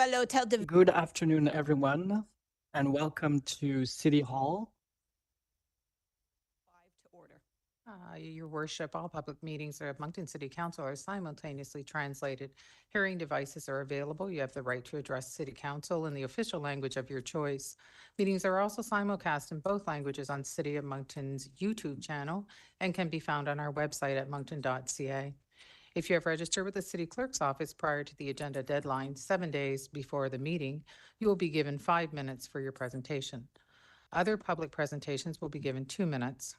à l'Hôtel de... Good afternoon, everyone, and welcome to City Hall. To order. Your worship, all public meetings of Moncton City Council are simultaneously translated. Hearing devices are available. You have the right to address City Council in the official language of your choice. Meetings are also simulcast in both languages on City of Moncton's YouTube channel and can be found on our website at moncton.ca. If you have registered with the City Clerk's office prior to the agenda deadline, 7 days before the meeting, you will be given 5 minutes for your presentation. Other public presentations will be given 2 minutes.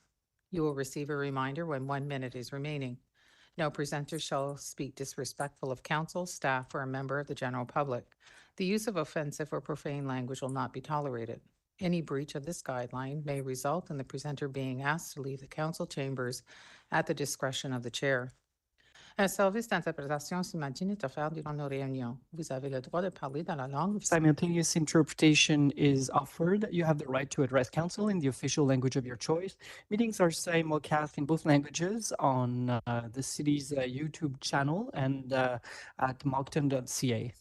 You will receive a reminder when 1 minute is remaining. No presenter shall speak disrespectful of council, staff, or a member of the general public. The use of offensive or profane language will not be tolerated. Any breach of this guideline may result in the presenter being asked to leave the council chambers at the discretion of the chair. Un service d'interprétation simultanée est offert durant nos réunions. Vous avez le droit de parler dans la langue. Simultaneous interpretation is offered. You have the right to address council in the official language of your choice. Meetings are simulcast in both languages on the city's YouTube channel and at moncton.ca.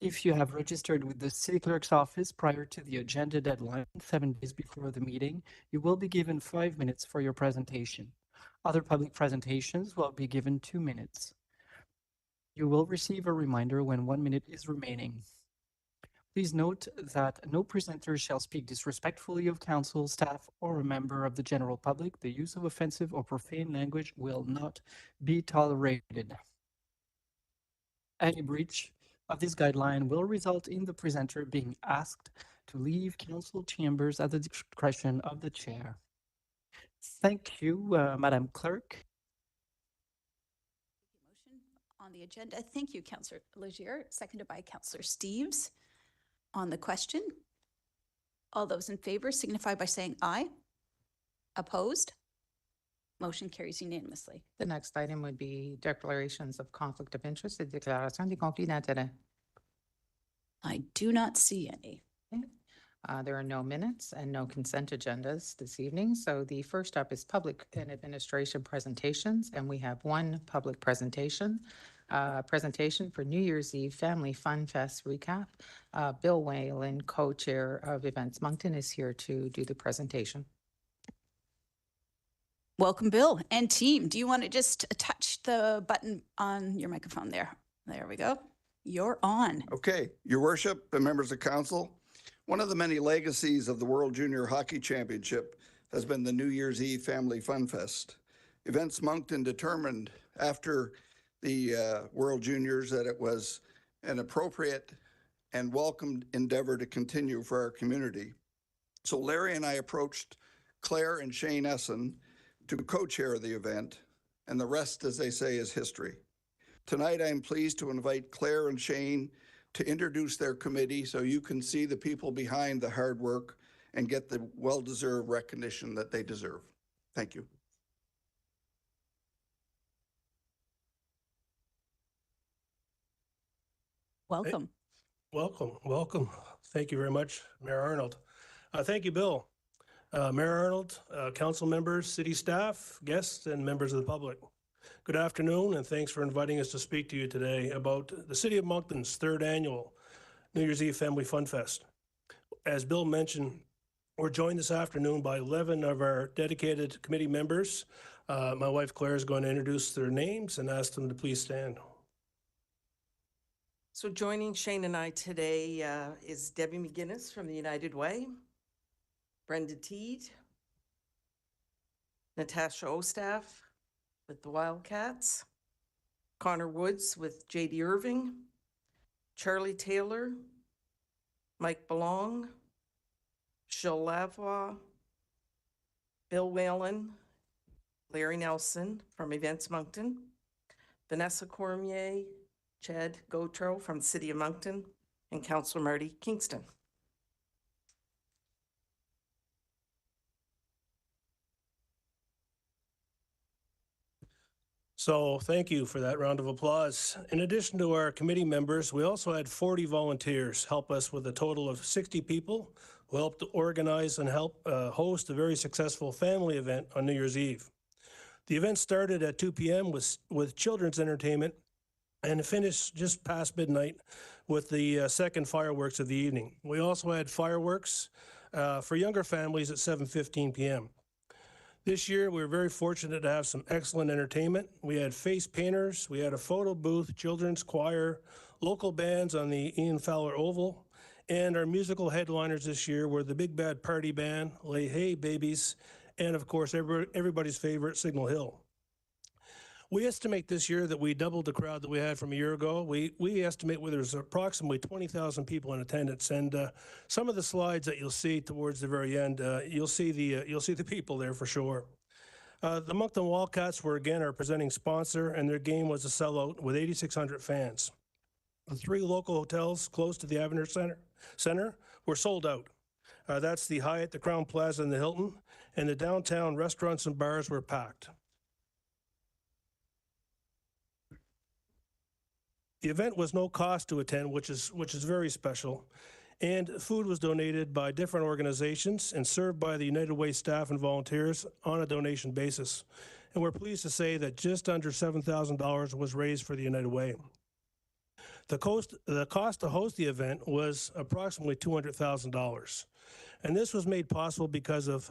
If you have registered with the City Clerk's office prior to the agenda deadline, 7 days before the meeting, you will be given 5 minutes for your presentation. Other public presentations will be given 2 minutes. You will receive a reminder when 1 minute is remaining. Please note that no presenter shall speak disrespectfully of council, staff, or a member of the general public. The use of offensive or profane language will not be tolerated. Any breach of this guideline will result in the presenter being asked to leave council chambers at the discretion of the chair. Thank you, Madam Clerk. Motion on the agenda. Thank you, Councillor Legier, seconded by Councillor Steves. On the question, all those in favor signify by saying aye. Opposed? Motion carries unanimously. The next item would be declarations of conflict of interest et déclaration des conflits d'intérêts. I do not see any. There are no minutes and no consent agendas this evening. So the first up is public and administration presentations, and we have one public presentation. Presentation for New Year's Eve Family Fun Fest recap. Bill Whalen, co-chair of Events Moncton, is here to do the presentation. Welcome, Bill and team. Do you want to just touch the button on your microphone there? There we go. You're on. Okay, Your Worship and members of council, one of the many legacies of the World Junior Hockey Championship has been the New Year's Eve Family Fun Fest. Events Moncton determined after the World Juniors that it was an appropriate and welcomed endeavor to continue for our community. So Larry and I approached Claire and Shane Essen to co-chair the event, and the rest, as they say, is history. Tonight, I am pleased to invite Claire and Shane to introduce their committee so you can see the people behind the hard work and get the well-deserved recognition that they deserve. Thank you. Welcome. Welcome. Thank you very much, Mayor Arnold. Thank you, Bill. Mayor Arnold, council members, city staff, guests, and members of the public. Good afternoon, and thanks for inviting us to speak to you today about the City of Moncton's third annual New Year's Eve Family Fun Fest. As Bill mentioned, we're joined this afternoon by 11 of our dedicated committee members. My wife Claire is going to introduce their names and ask them to please stand. So joining Shane and I today is Debbie McGinnis from the United Way, Brenda Teed, Natasha Ostaff with the Wildcats, Connor Woods with J.D. Irving, Charlie Taylor, Mike Belong, Jill Lavoie, Bill Whalen, Larry Nelson from Events Moncton, Vanessa Cormier, Chad Gautreau from the City of Moncton, and Councillor Marty Kingston. So thank you for that round of applause. In addition to our committee members, we also had 40 volunteers help us with a total of 60 people who helped to organize and help host a very successful family event on New Year's Eve. The event started at 2 p.m. with children's entertainment and finished just past midnight with the second fireworks of the evening. We also had fireworks for younger families at 7:15 p.m. This year, we were very fortunate to have some excellent entertainment. We had face painters, we had a photo booth, children's choir, local bands on the Ian Fowler Oval, and our musical headliners this year were the Big Bad Party Band, Lay Hey Babies, and of course, everybody's favorite Signal Hill. We estimate this year that we doubled the crowd that we had from a year ago. We estimate where there's approximately 20,000 people in attendance, and some of the slides that you'll see towards the very end, you'll see the people there for sure. The Moncton Wildcats were again our presenting sponsor, and their game was a sellout with 8,600 fans. The 3 local hotels close to the Avenir Center were sold out. That's the Hyatt, the Crown Plaza, and the Hilton, and the downtown restaurants and bars were packed. The event was no cost to attend, which is very special, and food was donated by different organizations and served by the United Way staff and volunteers on a donation basis. And we're pleased to say that just under $7,000 was raised for the United Way. The cost to host the event was approximately $200,000. And this was made possible because of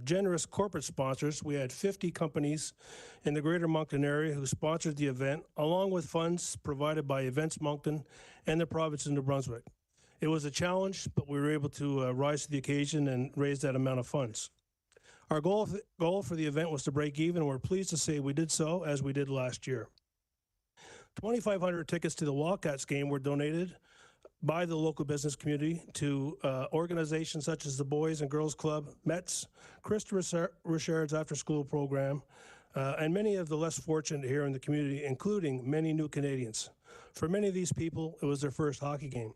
generous corporate sponsors. We had 50 companies in the greater Moncton area who sponsored the event, along with funds provided by Events Moncton and the province of New Brunswick. It was a challenge, but we were able to rise to the occasion and raise that amount of funds. Our goal for the event was to break even, and we're pleased to say we did so, as we did last year. 2,500 tickets to the Wildcats game were donated by the local business community to organizations such as the Boys and Girls Club, METS, Krista Richard's after-school program, and many of the less fortunate here in the community, including many new Canadians. For many of these people, it was their first hockey game.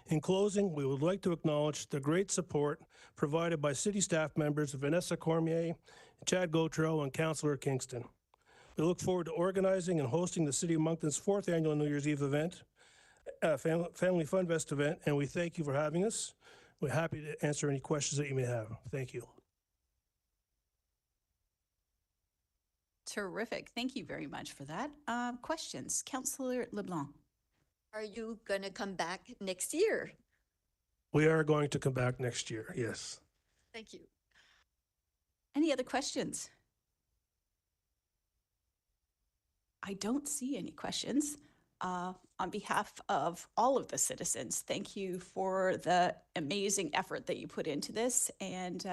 In closing, we would like to acknowledge the great support provided by city staff members Vanessa Cormier, Chad Gautreau, and Councillor Kingston. We look forward to organizing and hosting the City of Moncton's 4th annual New Year's Eve event, Family Fun Fest event, and we thank you for having us. We're happy to answer any questions that you may have. Thank you. Terrific. Thank you very much for that. Questions? Councillor LeBlanc. Are you going to come back next year? We are going to come back next year, yes. Thank you. Any other questions? I don't see any questions. On behalf of all of the citizens, thank you for the amazing effort that you put into this. And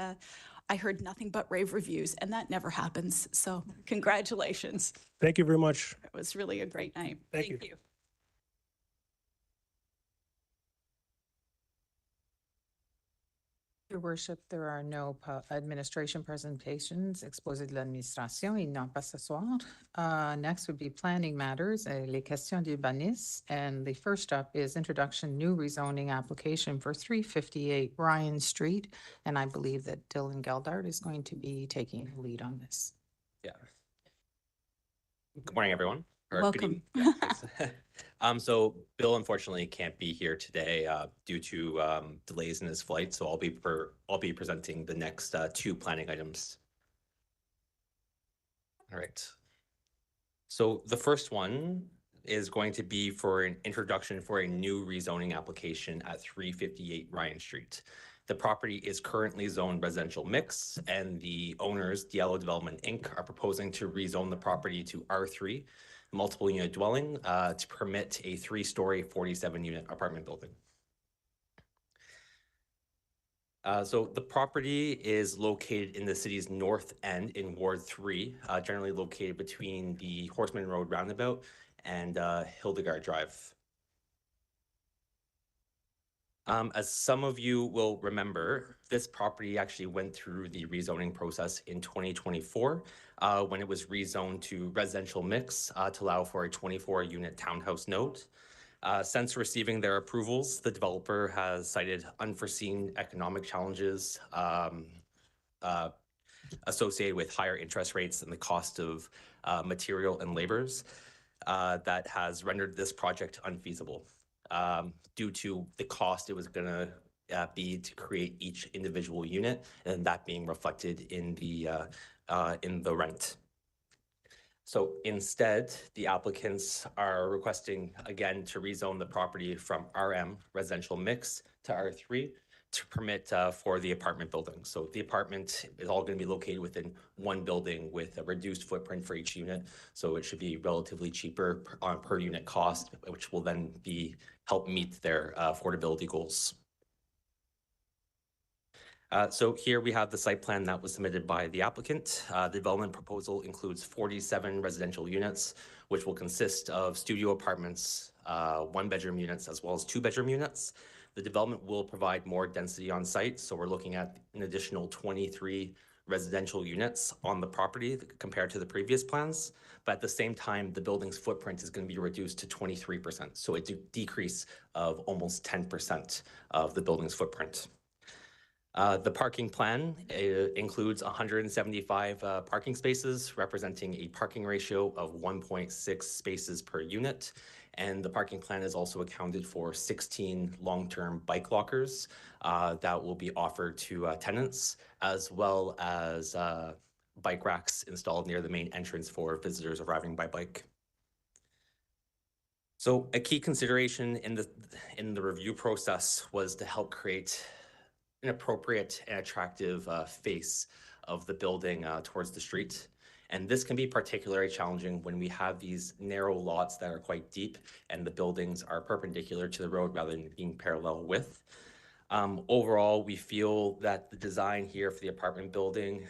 I heard nothing but rave reviews, and that never happens. So congratulations. Thank you very much. It was really a great night. Thank you. Your worship, there are no administration presentations exposés de l'administration. Il n'y en a pas ce soir. Next would be planning matters, les questions d'urbanisme. And the first up is introduction new rezoning application for 358 Ryan Street. And I believe that Dylan Geldart is going to be taking the lead on this. Yeah. Good morning, everyone. Or good Welcome. evening. Yeah, thanks. So Bill unfortunately can't be here today due to delays in his flight. So I'll be presenting the next 2 planning items. All right. So the first one is going to be for an introduction for a new rezoning application at 358 Ryan Street. The property is currently zoned residential mix, and the owners, Diallo Development Inc., are proposing to rezone the property to R3, multiple unit dwelling, to permit a 3-story, 47-unit apartment building. So the property is located in the city's north end in Ward 3, generally located between the Horseman Road roundabout and Hildegard Drive. As some of you will remember, this property actually went through the rezoning process in 2024 when it was rezoned to residential mix to allow for a 24-unit townhouse node. Since receiving their approvals, the developer has cited unforeseen economic challenges associated with higher interest rates and the cost of material and labors that has rendered this project unfeasible. Due to the cost it was going to be to create each individual unit, and that being reflected in the rent. So instead, the applicants are requesting again to rezone the property from RM residential mix to R3 to permit for the apartment building. So the apartment is all going to be located within one building with a reduced footprint for each unit. So it should be relatively cheaper on per unit cost, which will then help meet their affordability goals. So here we have the site plan that was submitted by the applicant. The development proposal includes 47 residential units, which will consist of studio apartments, one-bedroom units, as well as two-bedroom units. The development will provide more density on site, so we're looking at an additional 23 residential units on the property compared to the previous plans. But at the same time, the building's footprint is going to be reduced to 23%, so a decrease of almost 10% of the building's footprint. The parking plan includes 175 parking spaces, representing a parking ratio of 1.6 spaces per unit. And the parking plan is also accounted for 16 long-term bike lockers that will be offered to tenants, as well as bike racks installed near the main entrance for visitors arriving by bike. So a key consideration in the review process was to help create an appropriate and attractive face of the building towards the street. And this can be particularly challenging when we have these narrow lots that are quite deep and the buildings are perpendicular to the road rather than being parallel with. Overall, we feel that the design here for the apartment building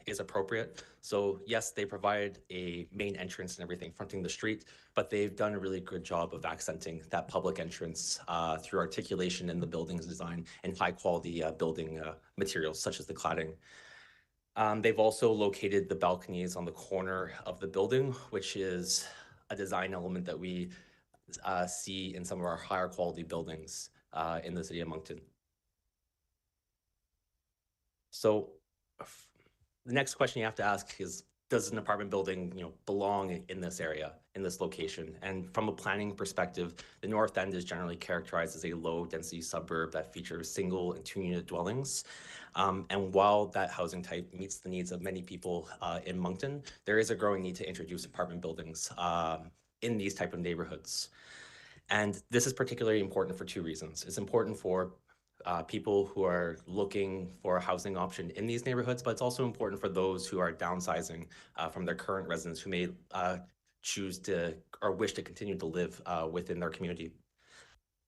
is appropriate. So yes, they provide a main entrance and everything fronting the street, but they've done a really good job of accenting that public entrance through articulation in the building's design and high quality building materials such as the cladding. They've also located the balconies on the corner of the building, which is a design element that we see in some of our higher quality buildings in the city of Moncton. So the next question you have to ask is, does an apartment building, belong in this area, in this location? And from a planning perspective, the North End is generally characterized as a low density suburb that features single and two unit dwellings. And while that housing type meets the needs of many people in Moncton, there is a growing need to introduce apartment buildings in these type of neighborhoods. And this is particularly important for two reasons. It's important for people who are looking for a housing option in these neighborhoods, but it's also important for those who are downsizing from their current residence who may choose to or wish to continue to live within their community.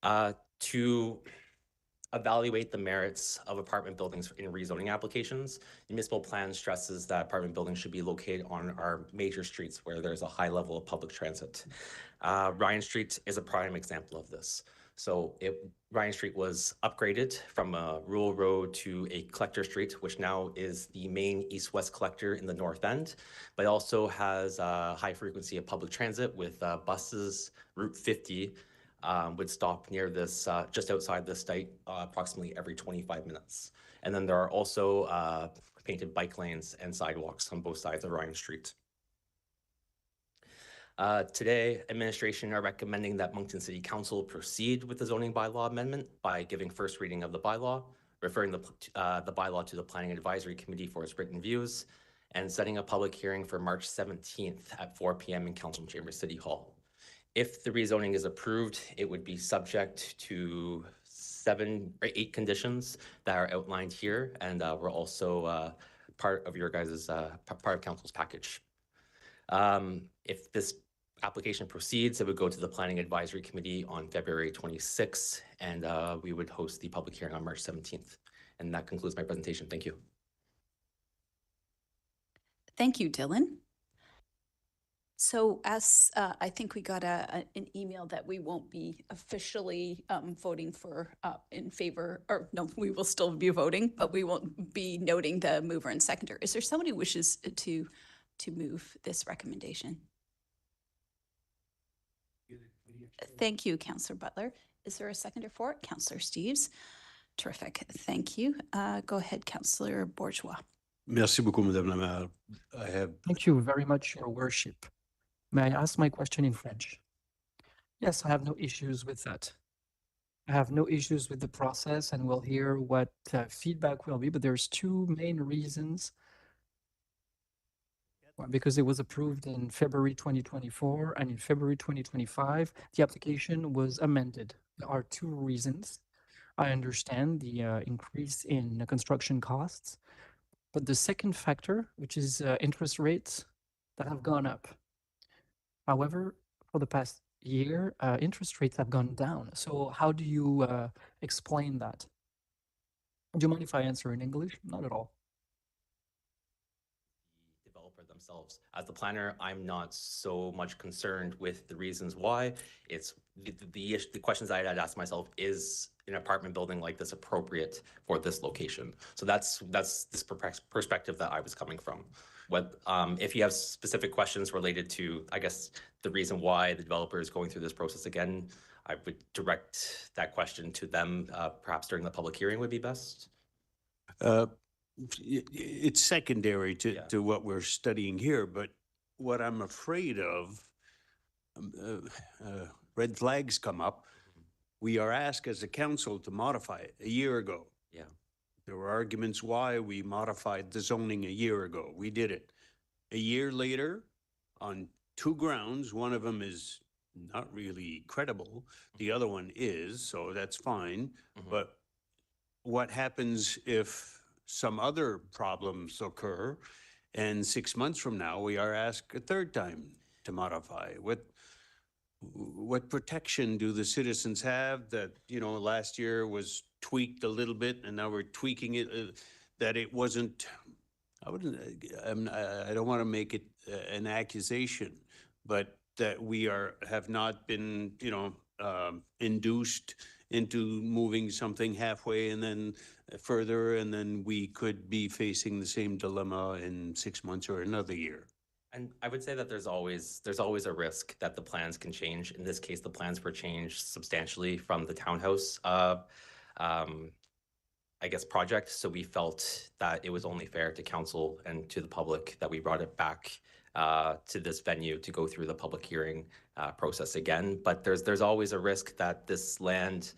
To evaluate the merits of apartment buildings in rezoning applications, the municipal plan stresses that apartment buildings should be located on our major streets where there's a high level of public transit. Ryan Street is a prime example of this. So Ryan Street was upgraded from a rural road to a collector street, which now is the main east-west collector in the North End, but also has a high frequency of public transit with buses. Route 50 would stop near this, just outside this site, approximately every 25 minutes. And then there are also painted bike lanes and sidewalks on both sides of Ryan Street. Today, administration are recommending that Moncton City Council proceed with the zoning bylaw amendment by giving first reading of the bylaw, referring the bylaw to the Planning Advisory Committee for its written views, and setting a public hearing for March 17th at 4 p.m. in Council Chamber City Hall. If the rezoning is approved, it would be subject to 7 or 8 conditions that are outlined here, and we're also part of your guys' part of council's package. If this application proceeds, it would go to the Planning Advisory Committee on February 26th, and we would host the public hearing on March 17th. And that concludes my presentation. Thank you. Thank you, Dylan. So as I think we got an email that we won't be officially voting for in favor, or no, we will still be voting, but we won't be noting the mover and seconder. Is there somebody who wishes to move this recommendation? Thank you, Councillor Butler. Is there a seconder for it? Councillor Steves. Terrific. Thank you. Go ahead, Councillor Bourgeois. Merci beaucoup, Madame la Maire. I have. Thank you very much, Your Worship. May I ask my question in French? Yes, I have no issues with that. I have no issues with the process, and we'll hear what feedback will be, but there's 2 main reasons Well, because it was approved in February 2024 and in February 2025, the application was amended. There are two reasons. I understand the increase in construction costs, but the second factor, which is interest rates that have gone up. However, for the past year, interest rates have gone down. So how do you explain that? Do you mind if I answer in English? Not at all. Developer themselves. As the planner, I'm not so much concerned with the reasons why. It's the questions I'd ask myself, is an apartment building like this appropriate for this location? So that's this perspective that I was coming from. What if you have specific questions related to, I guess, the reason why the developer is going through this process again, I would direct that question to them. Perhaps during the public hearing would be best. It's secondary Yeah. to what we're studying here, but what I'm afraid of, red flags come up. We are asked as a council to modify it a year ago. Yeah. There were arguments why we modified the zoning a year ago. We did it. A year later, on two grounds, one of them is not really credible, the other one is, so that's fine. Mhm. But what happens if some other problems occur and 6 months from now, we are asked a third time to modify? What protection do the citizens have that, last year was tweaked a little bit and now we're tweaking it, that it wasn't, I don't want to make it an accusation, but that we have not been, induced into moving something halfway and then further, and then we could be facing the same dilemma in 6 months or another year. And I would say that there's always a risk that the plans can change. In this case, the plans were changed substantially from the townhouse, I guess, project. So we felt that it was only fair to council and to the public that we brought it back to this venue to go through the public hearing process again. But there's always a risk that this land,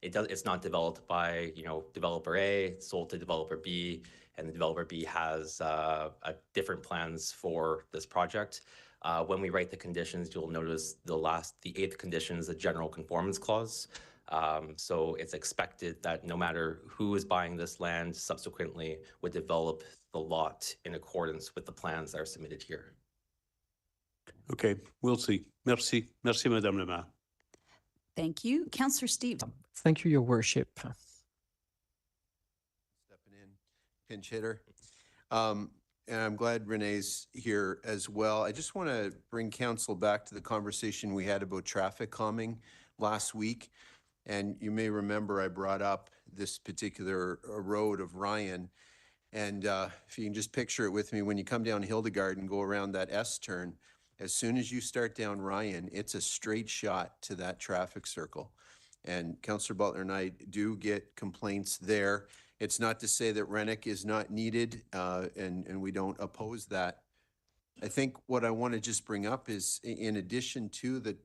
it's not developed by, developer A, it's sold to developer B, and the developer B has different plans for this project. When we write the conditions, you'll notice the eighth condition is a general conformance clause. So it's expected that no matter who is buying this land subsequently would develop the lot in accordance with the plans that are submitted here. Okay, we'll see. Merci. Merci, Madame le Maire. Thank you. Councillor Steves. Thank you, Your Worship. Stepping in, pinch hitter. And I'm glad Renee's here as well. I just want to bring council back to the conversation we had about traffic calming last week. And you may remember I brought up this particular road of Ryan. And if you can just picture it with me, when you come down Hildegard and go around that S turn, as soon as you start down Ryan, it's a straight shot to that traffic circle. And Councillor Butler and I do get complaints there. It's not to say that Rennick is not needed, and we don't oppose that. I think what I want to just bring up is, in addition to the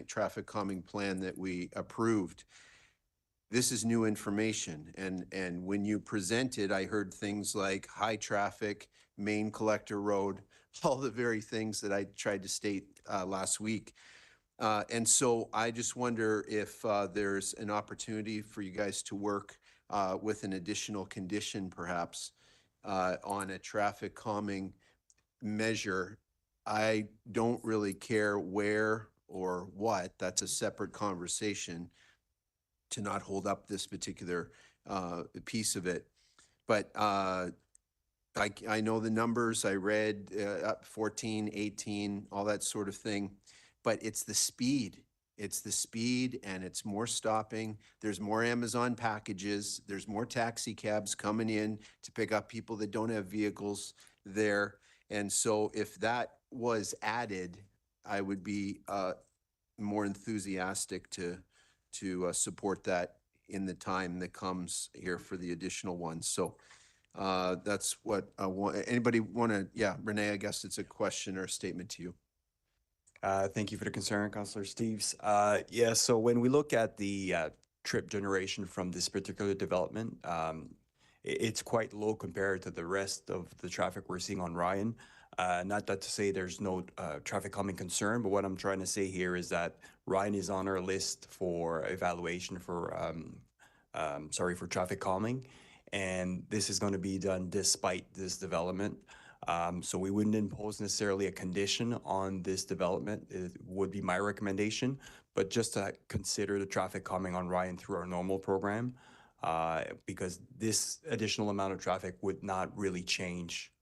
traffic calming plan that we approved, this is new information. And when you presented, I heard things like high traffic, main collector road, all the very things that I tried to state last week. And so I just wonder if there's an opportunity for you guys to work with an additional condition, perhaps, on a traffic calming measure. I don't really care where or what. That's a separate conversation, to not hold up this particular piece of it. But I know the numbers. I read up 14, 18, all that sort of thing. But it's the speed. It's the speed, and it's more stopping. There's more Amazon packages. There's more taxi cabs coming in to pick up people that don't have vehicles there. And so if that was added, I would be more enthusiastic to support that in the time that comes here for the additional ones. So that's what I want. Anybody want to, yeah, Renee, I guess it's a question or a statement to you. Thank you for the concern, Councillor Steves. Yeah, so when we look at the trip generation from this particular development, it's quite low compared to the rest of the traffic we're seeing on Ryan. Not that to say there's no traffic calming concern, but what I'm trying to say here is that Ryan is on our list for evaluation for, for traffic calming. And this is going to be done despite this development. So we wouldn't impose necessarily a condition on this development. It would be my recommendation, but just to consider the traffic calming on Ryan through our normal program, because this additional amount of traffic would not really change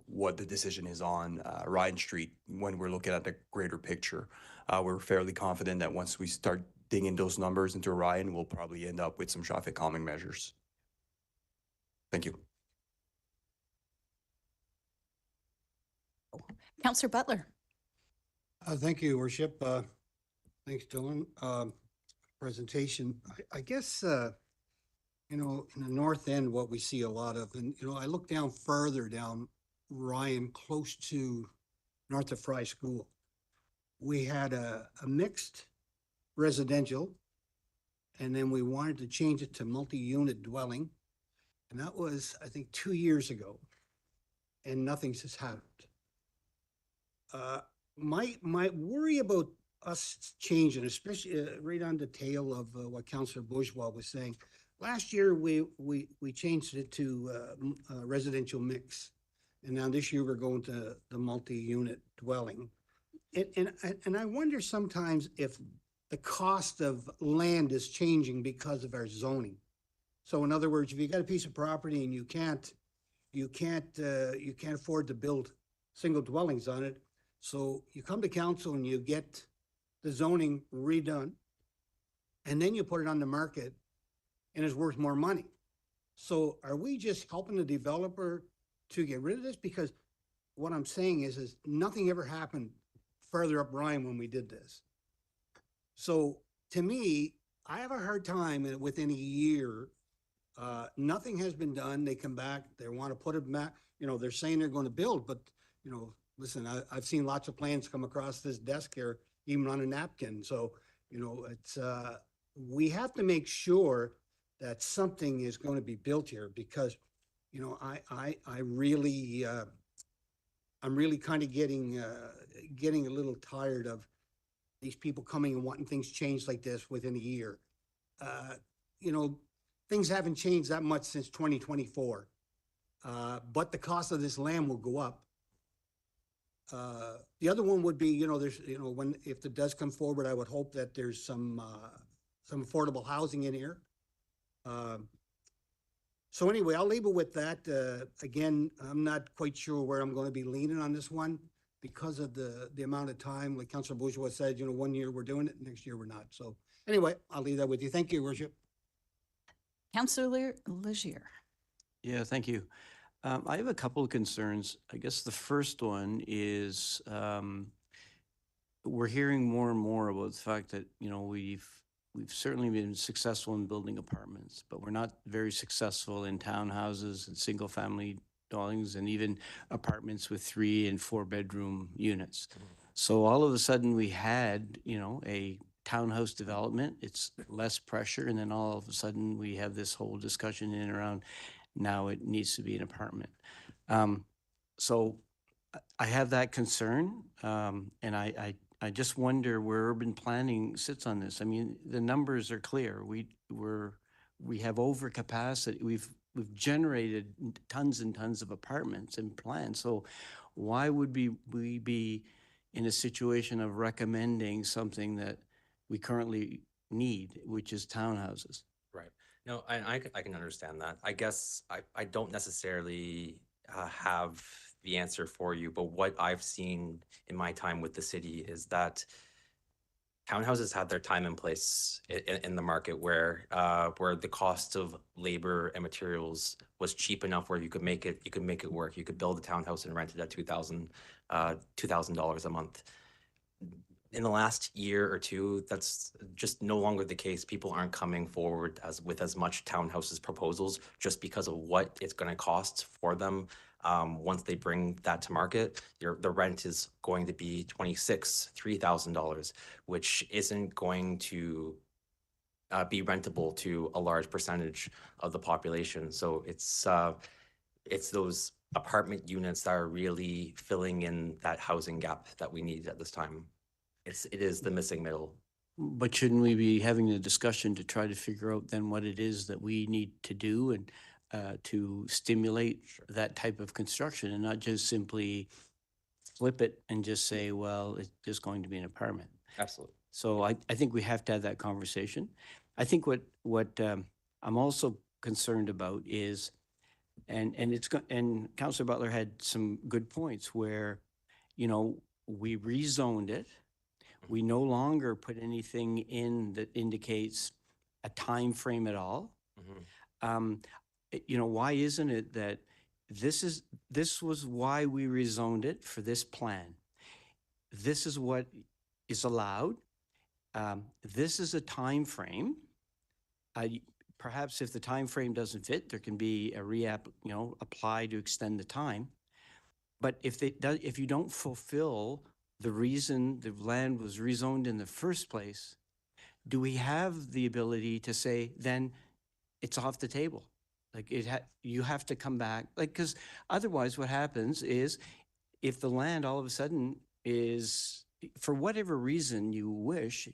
what the decision is on Ryan Street when we're looking at the greater picture. We're fairly confident that once we start digging those numbers into Ryan, we'll probably end up with some traffic calming measures. Thank you. Councillor Butler. Thank you, Worship. Thanks, Dylan. Presentation. I guess, you know, in the north end, what we see a lot of, and, you know, I look down further down Ryan, close to north of Fry School. We had a mixed residential, and then we wanted to change it to multi-unit dwelling. And that was, I think, 2 years ago, and nothing's has happened. My worry about us changing, especially right on the tail of what Councillor Bourgeois was saying. Last year, we changed it to residential mix. And now this year, we're going to the multi-unit dwelling. And I wonder sometimes if the cost of land is changing because of our zoning. So in other words, if you got a piece of property and you can't afford to build single dwellings on it, so you come to council and you get the zoning redone, and then you put it on the market and it's worth more money. So are we just helping the developer to get rid of this? Because what I'm saying is nothing ever happened further up Ryan when we did this. So to me, I have a hard time within a year. Nothing has been done. They come back, they want to put it back. You know, they're saying they're going to build, but, you know, listen, I've seen lots of plans come across this desk here, even on a napkin. So, you know, it's, we have to make sure that something is going to be built here because, you know, I really, I'm really kind of getting a little tired of these people coming and wanting things changed like this within a year. You know, things haven't changed that much since 2024, but the cost of this land will go up. The other one would be, you know, there's, you know, if it does come forward, I would hope that there's some affordable housing in here. So anyway, I'll leave it with that. Again, I'm not quite sure where I'm going to be leaning on this one because of the amount of time, like Councillor Bourgeois said, you know, 1 year we're doing it, next year we're not. So anyway, I'll leave that with you. Thank you, Worship. Councillor Legier. Yeah, thank you. I have a couple of concerns. I guess the first one is we're hearing more and more about the fact that, you know, we've certainly been successful in building apartments, but we're not very successful in townhouses and single family dwellings and even apartments with 3 and 4 bedroom units. So all of a sudden we had, you know, a townhouse development, it's less pressure. And then all of a sudden we have this whole discussion in and around now it needs to be an apartment. So I have that concern. And I just wonder where urban planning sits on this. I mean, the numbers are clear. We have overcapacity. We've generated tons and tons of apartments and plans. So why would we be in a situation of recommending something that we currently need, which is townhouses? Right. No, I can understand that. I guess I don't necessarily have the answer for you, but what I've seen in my time with the city is that townhouses had their time and place in the market where the cost of labor and materials was cheap enough where you could make it work. You could build a townhouse and rent it at $2,000 a month. In the last year or two, that's just no longer the case. People aren't coming forward with as much townhouses proposals just because of what it's going to cost for them. Once they bring that to market, the rent is going to be $3,000, which isn't going to be rentable to a large percentage of the population. So it's those apartment units that are really filling in that housing gap that we need at this time. It is the missing middle. But shouldn't we be having a discussion to try to figure out then what it is that we need to do and to stimulate that type of construction and not just simply flip it and just say, well, it's just going to be an apartment. Absolutely. So I think we have to have that conversation. I think what I'm also concerned about is, and Councillor Butler had some good points where, you know, we rezoned it. We no longer put anything in that indicates a time frame at all. You know, why isn't it that this was why we rezoned it for this plan? This is what is allowed. This is a time frame. Perhaps if the time frame doesn't fit, there can be a apply to extend the time. But if you don't fulfill the reason the land was rezoned in the first place, do we have the ability to say then it's off the table? Like you have to come back, like, because otherwise what happens is if the land all of a sudden is, for whatever reason you wish,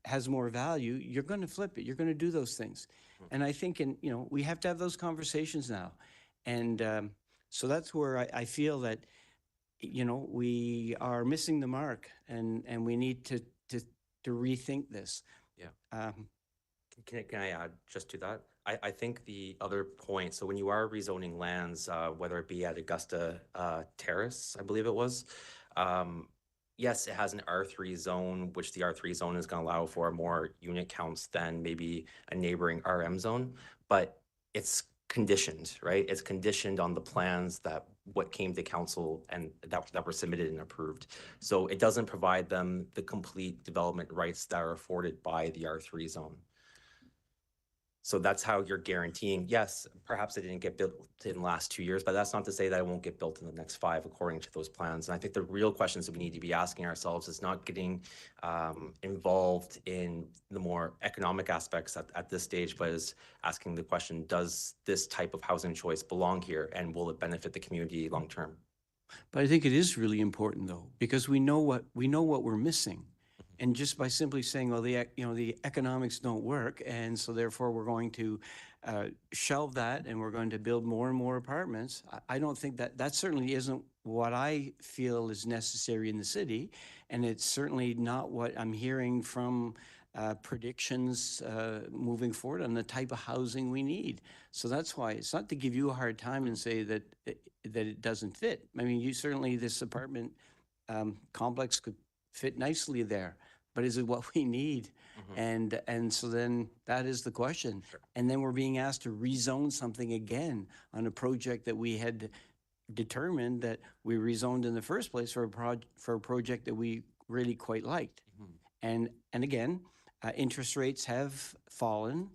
has more value, you're going to flip it. You're going to do those things. And I think, we have to have those conversations now. And so that's where I feel that, we are missing the mark and we need to rethink this. Yeah. Can I add just to that? I think the other point, so when you are rezoning lands, whether it be at Augusta Terrace, I believe it was, yes, it has an R3 zone, which the R3 zone is going to allow for more unit counts than maybe a neighboring RM zone, but it's conditioned, right? It's conditioned on the plans that what came to council and that were submitted and approved. So it doesn't provide them the complete development rights that are afforded by the R3 zone. So that's how you're guaranteeing, yes, perhaps it didn't get built in the last 2 years, but that's not to say that it won't get built in the next 5 according to those plans. And I think the real questions that we need to be asking ourselves is not getting involved in the more economic aspects at this stage, but is asking the question, does this type of housing choice belong here and will it benefit the community long term? But I think it is really important though, because we know what we're missing. And just by simply saying, well, the economics don't work, and so therefore we're going to shelve that and we're going to build more and more apartments, I don't think that certainly isn't what I feel is necessary in the city. And it's certainly not what I'm hearing from predictions moving forward on the type of housing we need. So that's why it's not to give you a hard time and say that it doesn't fit. I mean, this apartment complex could fit nicely there, but is it what we need? And so then that is the question. Sure. And then we're being asked to rezone something again on a project that we had determined that we rezoned in the first place for a project that we really quite liked. And again, interest rates have fallen.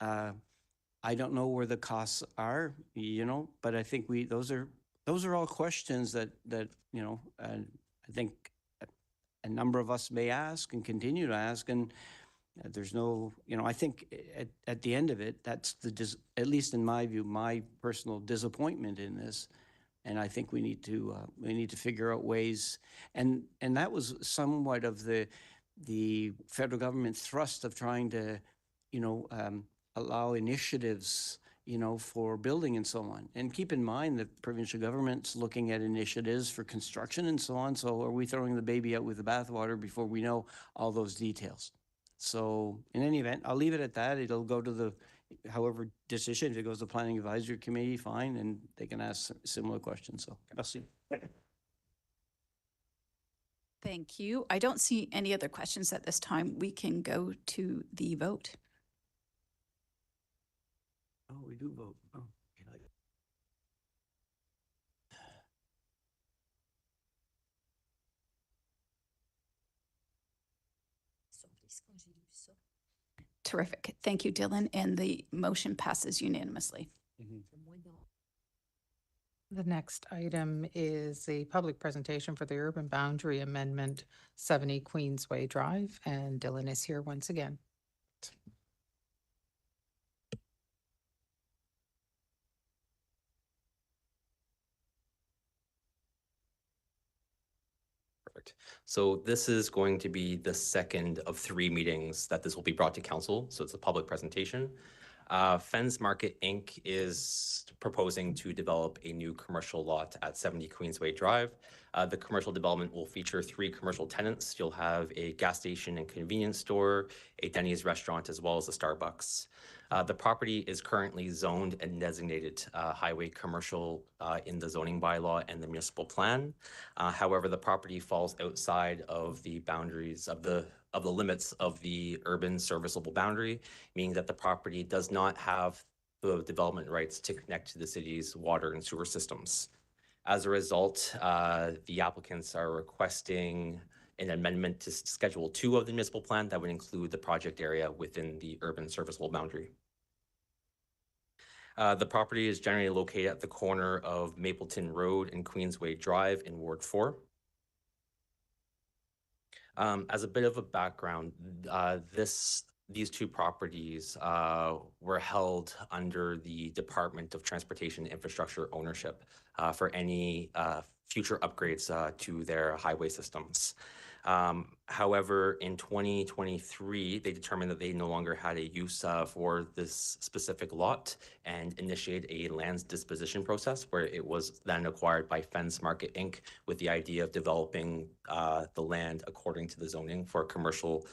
I don't know where the costs are, but I think those are all questions that I think a number of us may ask and continue to ask, and there's no, I think at the end of it, that's at least in my view, my personal disappointment in this. And I think we need to figure out ways, and that was somewhat of the federal government thrust of trying to, allow initiatives, for building and so on. And keep in mind that provincial government's looking at initiatives for construction and so on. So are we throwing the baby out with the bathwater before we know all those details? So in any event, I'll leave it at that. It'll go to however decision. If it goes to Planning Advisory Committee, fine, and they can ask similar questions. So merci. Thank you. I don't see any other questions at this time. We can go to the vote. Oh, we do vote. Oh, Terrific. Thank you, Dylan. And the motion passes unanimously. The next item is a public presentation for the Urban Boundary Amendment 70 Queensway Drive, and Dylan is here once again. District. So this is going to be the second of 3 meetings that this will be brought to council. So it's a public presentation. Fens Market Inc. is proposing to develop a new commercial lot at 70 Queensway Drive. The commercial development will feature 3 commercial tenants. You'll have a gas station and convenience store, a Denny's restaurant, as well as a Starbucks. The property is currently zoned and designated highway commercial in the zoning bylaw and the municipal plan. However, the property falls outside of the boundaries of the limits of the urban serviceable boundary, meaning that the property does not have the development rights to connect to the city's water and sewer systems. As a result, the applicants are requesting an amendment to Schedule 2 of the municipal plan that would include the project area within the urban serviceable boundary. The property is generally located at the corner of Mapleton Road and Queensway Drive in Ward 4. As a bit of a background, these 2 properties were held under the Department of Transportation and Infrastructure ownership for any future upgrades to their highway systems. However, in 2023, they determined that they no longer had a use for this specific lot and initiated a lands disposition process where it was then acquired by Fens Market Inc. with the idea of developing the land according to the zoning for commercial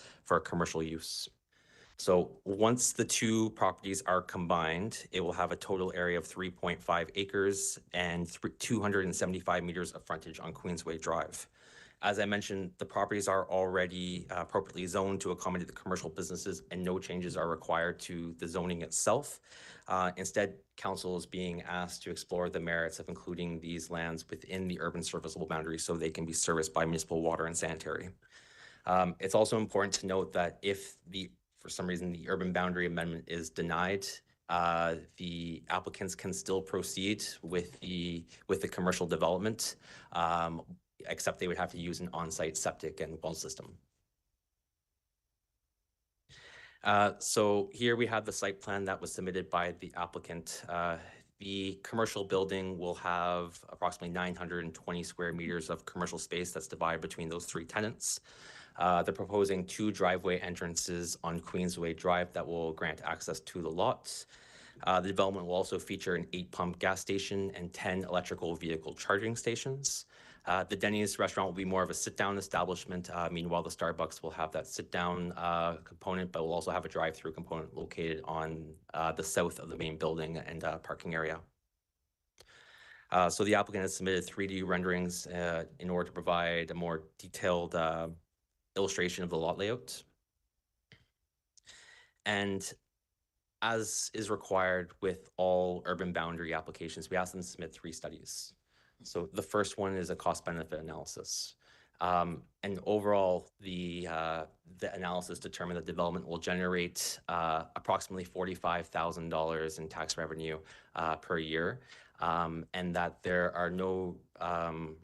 use. So once the 2 properties are combined, it will have a total area of 3.5 acres and 275 meters of frontage on Queensway Drive. As I mentioned, the properties are already appropriately zoned to accommodate the commercial businesses and no changes are required to the zoning itself. Instead, council is being asked to explore the merits of including these lands within the urban serviceable boundary so they can be serviced by municipal water and sanitary. It's also important to note that if for some reason the urban boundary amendment is denied, the applicants can still proceed with the commercial development, except they would have to use an on-site septic and well system. So here we have the site plan that was submitted by the applicant. The commercial building will have approximately 920 square meters of commercial space that's divided between those 3 tenants. They're proposing 2 driveway entrances on Queensway Drive that will grant access to the lots. The development will also feature an 8-pump gas station and 10 electrical vehicle charging stations. The Denny's restaurant will be more of a sit-down establishment. Meanwhile, the Starbucks will have that sit-down component, but will also have a drive-through component located on the south of the main building and parking area. So the applicant has submitted 3D renderings in order to provide a more detailed illustration of the lot layout. And as is required with all urban boundary applications, we ask them to submit 3 studies. So the first one is a cost-benefit analysis. And overall, the analysis determined that development will generate approximately $45,000 in tax revenue per year, and that there are no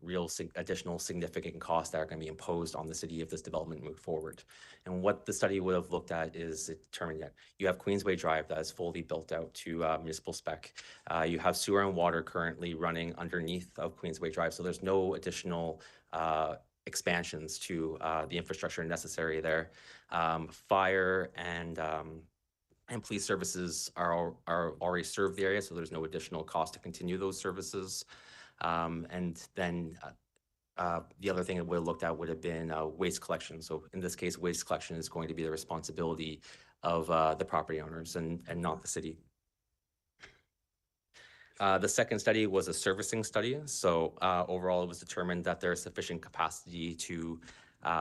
real additional significant costs that are going to be imposed on the city if this development moved forward. And what the study would have looked at is it determined that you have Queensway Drive that is fully built out to municipal spec. You have sewer and water currently running underneath of Queensway Drive, so there's no additional expansions to the infrastructure necessary there. Fire and police services are already served the area, so there's no additional cost to continue those services. And then the other thing that we looked at would have been waste collection. So in this case, waste collection is going to be the responsibility of the property owners and not the city. The second study was a servicing study. So overall, it was determined that there is sufficient capacity to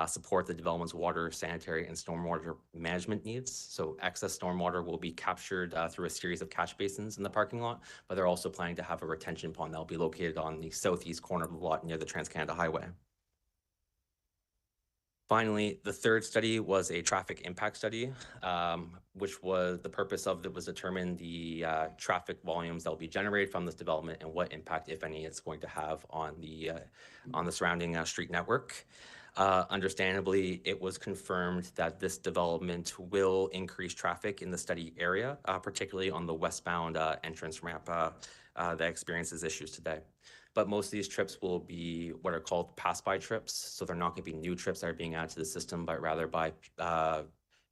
support the development's water, sanitary, and stormwater management needs. So excess stormwater will be captured through a series of catch basins in the parking lot, but they're also planning to have a retention pond that will be located on the southeast corner of the lot near the Trans-Canada Highway. Finally, the third study was a traffic impact study, which was the purpose of it was determine the traffic volumes that will be generated from this development and what impact, if any, it's going to have on the surrounding street network. Understandably, it was confirmed that this development will increase traffic in the study area, particularly on the westbound entrance ramp that experiences issues today. but most of these trips will be what are called pass-by trips. So they're not going to be new trips that are being added to the system, but rather by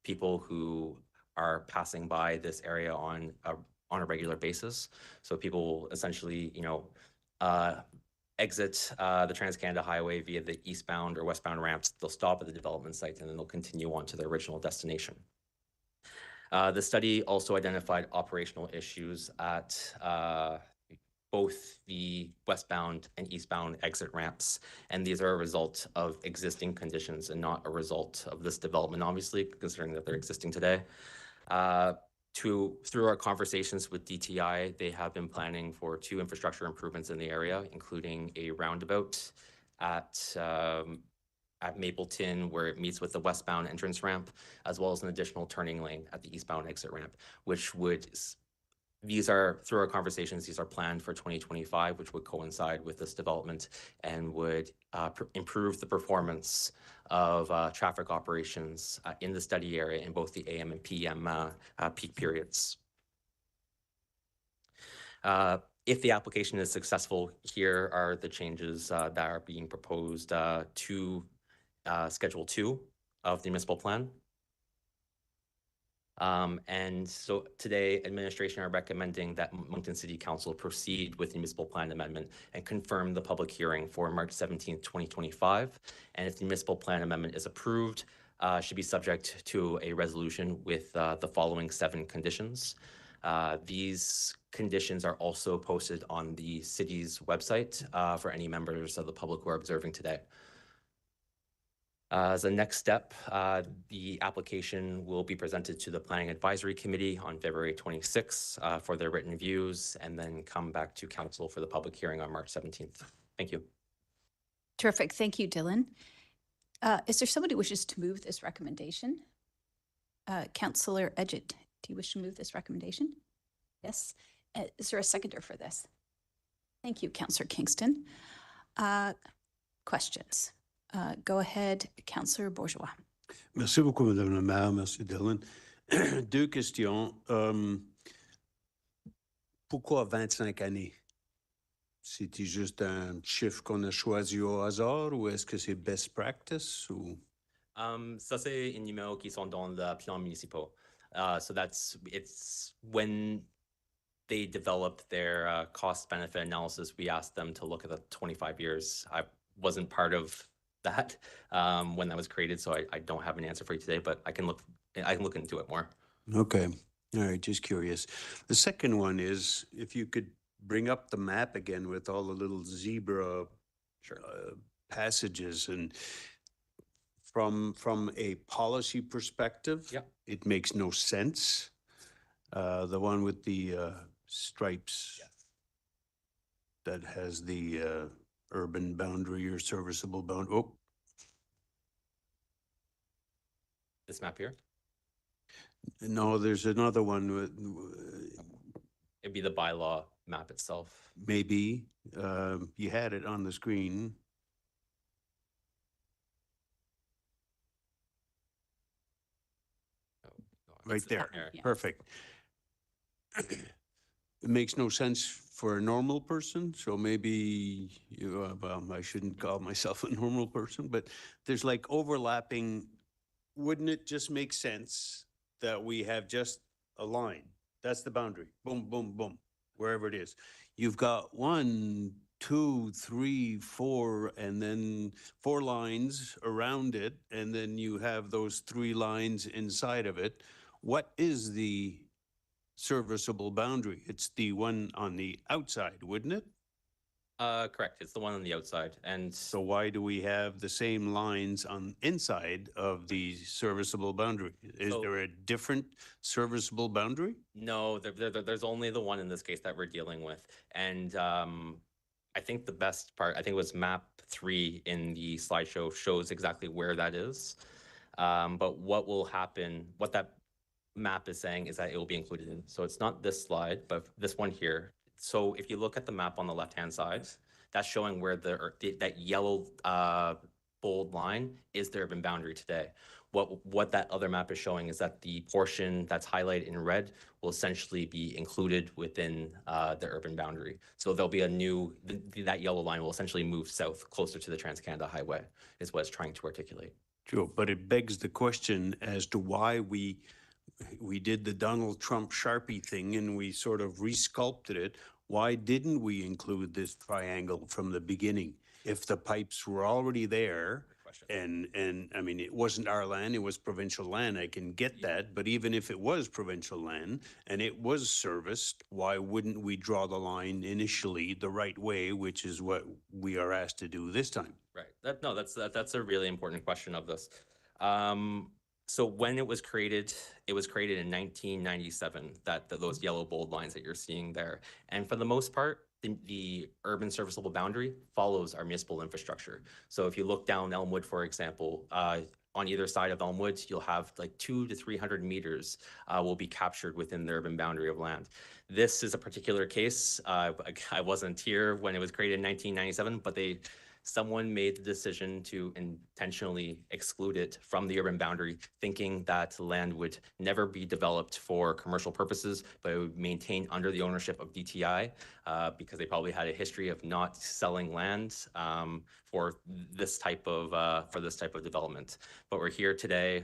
people who are passing by this area on a regular basis. So people will essentially, exit the Trans-Canada Highway via the eastbound or westbound ramps. They'll stop at the development site and then they'll continue on to their original destination. The study also identified operational issues at both the westbound and eastbound exit ramps, and these are a result of existing conditions and not a result of this development, obviously, considering that they're existing today. Through our conversations with DTI, they have been planning for 2 infrastructure improvements in the area, including a roundabout at Mapleton, where it meets with the westbound entrance ramp, as well as an additional turning lane at the eastbound exit ramp, which would, through our conversations, these are planned for 2025, which would coincide with this development and would improve the performance of traffic operations in the study area in both the AM and PM peak periods. If the application is successful, here are the changes that are being proposed to Schedule 2 of the municipal plan. And so today, administration are recommending that Moncton City Council proceed with the municipal plan amendment and confirm the public hearing for March 17th, 2025. And if the municipal plan amendment is approved, should be subject to a resolution with the following 7 conditions. These conditions are also posted on the city's website for any members of the public who are observing today. As a next step, the application will be presented to the Planning Advisory Committee on February 26th for their written views, and then come back to council for the public hearing on March 17th. Thank you. Terrific. Thank you, Dylan. Is there somebody who wishes to move this recommendation? Councillor Edgett, do you wish to move this recommendation? Yes. Is there a seconder for this? Thank you, Councillor Kingston. Questions? Go ahead, Councillor Bourgeois. Merci beaucoup, Madame la Maire. Merci, Dylan. 2 questions. Pourquoi 25 années? C'était juste un chiffre qu'on a choisi au hasard ou est-ce que c'est best practice? Ou... Ça, c'est un numéro qui sont dans le plan municipal. So it's when they developed their cost-benefit analysis, we asked them to look at the 25 years. I wasn't part of that when that was created, so I don't have an answer for you today, but I can look into it more. Okay. All right, just curious. The second one is if you could bring up the map again with all the little zebra passages, and from a policy perspective, it makes no sense. The one with the stripes that has the urban boundary or serviceable boundary. Oh. This map here? No, there's another one. It'd be the bylaw map itself. Maybe. You had it on the screen. Right there. Perfect. It makes no sense for a normal person, so maybe well, I shouldn't call myself a normal person, but there's like overlapping. Wouldn't it just make sense that we have just a line? That's the boundary. Boom, boom, boom, wherever it is. You've got 1, 2, 3, 4, and then 4 lines around it, and then you have those 3 lines inside of it. What is the serviceable boundary? It's the one on the outside, wouldn't it? Correct. It's the one on the outside. And so why do we have the same lines on inside of the serviceable boundary? Is there a different serviceable boundary? No, there's only the one in this case that we're dealing with. And I think the best part, I think it was map 3 in the slideshow, shows exactly where that is. But what will happen, what that map is saying is that it will be included in. So it's not this slide, but this one here. So if you look at the map on the left-hand side, that's showing where that yellow bold line is the urban boundary today. What that other map is showing is that the portion that's highlighted in red will essentially be included within the urban boundary. So there'll be a new, that yellow line will essentially move south closer to the Trans-Canada Highway is what it's trying to articulate. Joe, but it begs the question as to why we did the Donald Trump Sharpie thing and we sort of resculpted it. Why didn't we include this triangle from the beginning? If the pipes were already there, and I mean, it wasn't our land, it was provincial land, I can get that, but even if it was provincial land and it was serviced, why wouldn't we draw the line initially the right way, which is what we are asked to do this time? Right. That's a really important question of this. So when it was created in 1997, those yellow bold lines that you're seeing there. And for the most part, the urban serviceable boundary follows our municipal infrastructure. So if you look down Elmwood, for example, on either side of Elmwood, you'll have like 200 to 300 meters will be captured within the urban boundary of land. This is a particular case. I wasn't here when it was created in 1997, but someone made the decision to intentionally exclude it from the urban boundary, thinking that land would never be developed for commercial purposes, but it would maintain under the ownership of DTI, because they probably had a history of not selling land for this type of development. But we're here today.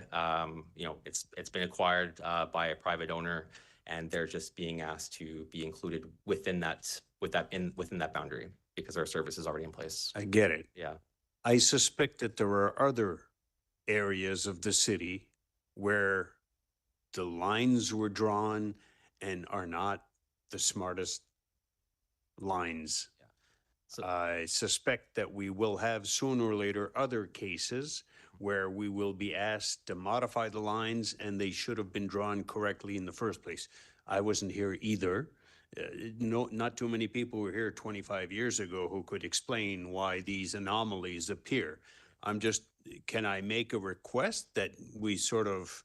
It's been acquired by a private owner, and they're just being asked to be included within that boundary, because our service is already in place. I get it. Yeah. I suspect that there are other areas of the city where the lines were drawn and are not the smartest lines. Yeah. So, I suspect that we will have sooner or later other cases where we will be asked to modify the lines and they should have been drawn correctly in the first place. I wasn't here either. Not too many people were here 25 years ago who could explain why these anomalies appear. Can I make a request that we sort of,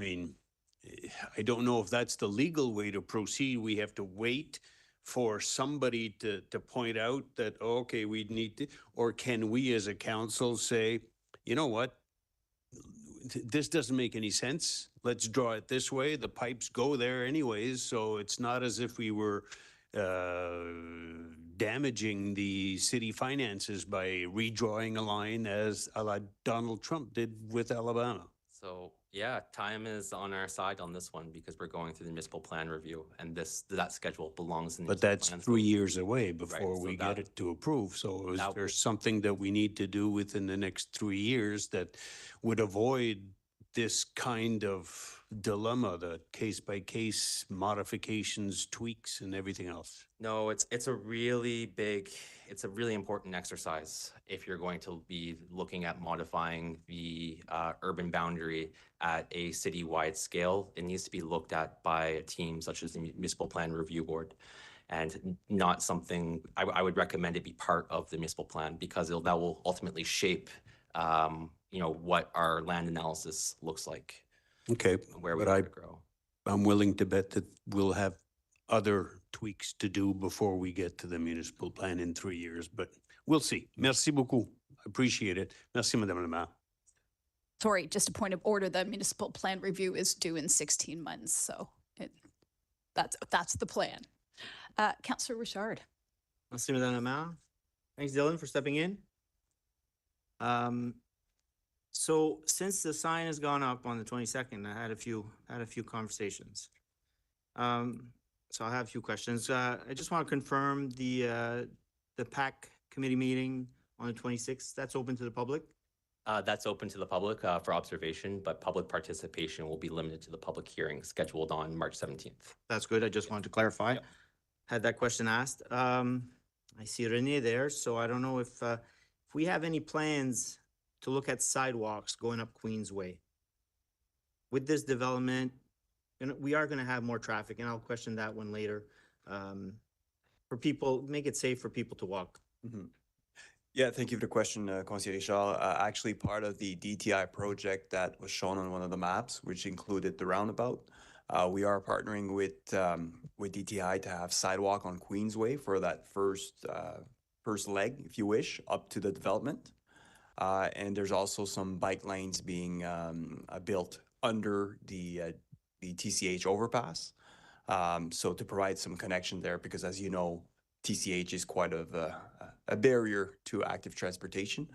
I don't know if that's the legal way to proceed. We have to wait for somebody to point out that, okay, we need to, or can we as a council say, you know what? This doesn't make any sense. Let's draw it this way. The pipes go there anyways, so it's not as if we were damaging the city finances by redrawing a line as a la Donald Trump did with Alabama. So yeah, time is on our side on this one because we're going through the municipal plan review, and that schedule belongs in the But municipal that's plan. 3 years away before so we that- get it to approve. So is that there will- something that we need to do within the next 3 years that would avoid this kind of dilemma, the case-by-case modifications, tweaks, and everything else? No, it's a really important exercise if you're going to be looking at modifying the urban boundary at a citywide scale. It needs to be looked at by a team such as the Municipal Plan Review Board, and not something I would recommend it be part of the municipal plan, because that will ultimately shape what our land analysis looks like, Okay, where we but want to grow. I'm willing to bet that we'll have other tweaks to do before we get to the municipal plan in 3 years, but we'll see. Merci beaucoup. Appreciate it. Merci, Madame la Maire. Sorry, just a point of order, the municipal plan review is due in 16 months, so that's the plan. Councillor Richard. Merci, Madame la Maire. Thanks, Dylan, for stepping in. So since the sign has gone up on the 22nd, I had a few conversations. So I have a few questions. I just want to confirm the PAC committee meeting on the 26th, that's open to the public? That's open to the public for observation, but public participation will be limited to the public hearing scheduled on March 17th. That's good. I just wanted to clarify. Yep. Had that question asked. I see Renee there, so I don't know if we have any plans to look at sidewalks going up Queensway. With this development, we are going to have more traffic, and I'll question that one later. For people, make it safe for people to walk. Mm-hmm. Yeah, thank you for the question, Conseiller Richard. Actually, part of the DTI project that was shown on one of the maps, which included the roundabout, we are partnering with DTI to have sidewalk on Queensway for that first leg, if you wish, up to the development. And there's also some bike lanes being built under the TCH overpass. So to provide some connection there, because as you know, TCH is quite of a barrier to active transportation.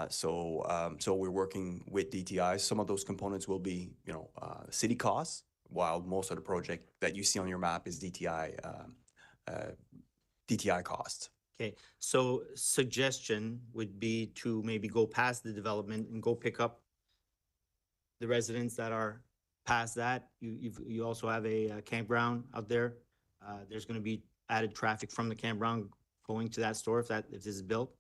So we're working with DTI. Some of those components will be, city costs, while most of the project that you see on your map is DTI costs. Okay, so suggestion would be to maybe go past the development and go pick up the residents that are past that. You also have a campground out there. There's gonna be added traffic from the campground going to that store if this is built,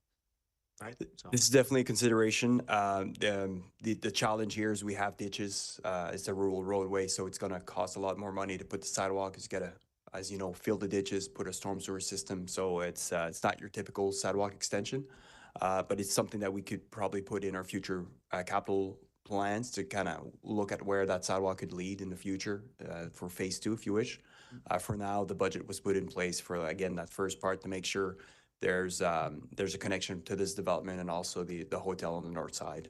right? So, This is definitely a consideration. The challenge here is we have ditches. It's a rural roadway, so it's gonna cost a lot more money to put the sidewalk. You gotta, as you know, fill the ditches, put a storm sewer system. So it's not your typical sidewalk extension, but it's something that we could probably put in our future capital plans to kind of look at where that sidewalk could lead in the future for phase 2, if you wish. For now, the budget was put in place for, again, that first part to make sure there's a connection to this development and also the hotel on the north side.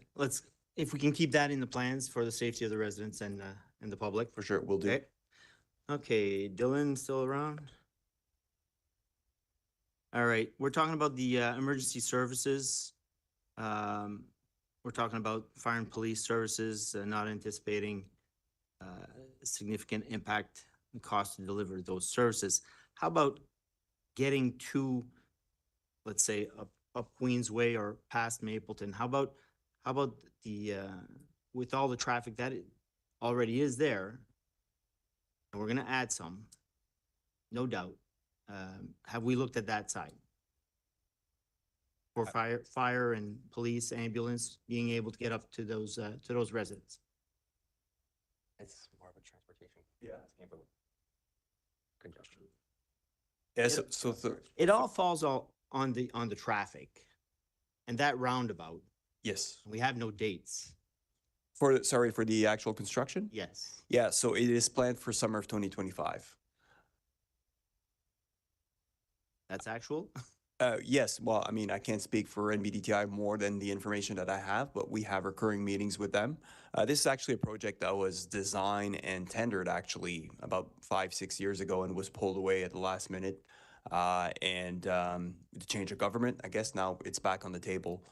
if we can keep that in the plans for the safety of the residents and the public. For sure, we'll do. Okay. Okay, Dylan still around? All right, we're talking about the emergency services. We're talking about fire and police services, not anticipating significant impact and cost to deliver those services. How about getting to, let's say, up Queensway or past Mapleton? How about the with all the traffic that already is there, and we're gonna add some, no doubt. Have we looked at that side? For fire and police, ambulance, being able to get up to those residents? It's more of a transportation. Yeah. Congestion. Yes. It all falls all on the traffic. And that roundabout, Yes. we have no dates. For the actual construction? Yes. Yeah, so it is planned for summer of 2025. That's actual? Yes, well, I mean, I can't speak for NBDTI more than the information that I have, but we have recurring meetings with them. This is actually a project that was designed and tendered actually about 5-6 years ago and was pulled away at the last minute. The change of government, I guess now it's back on the table.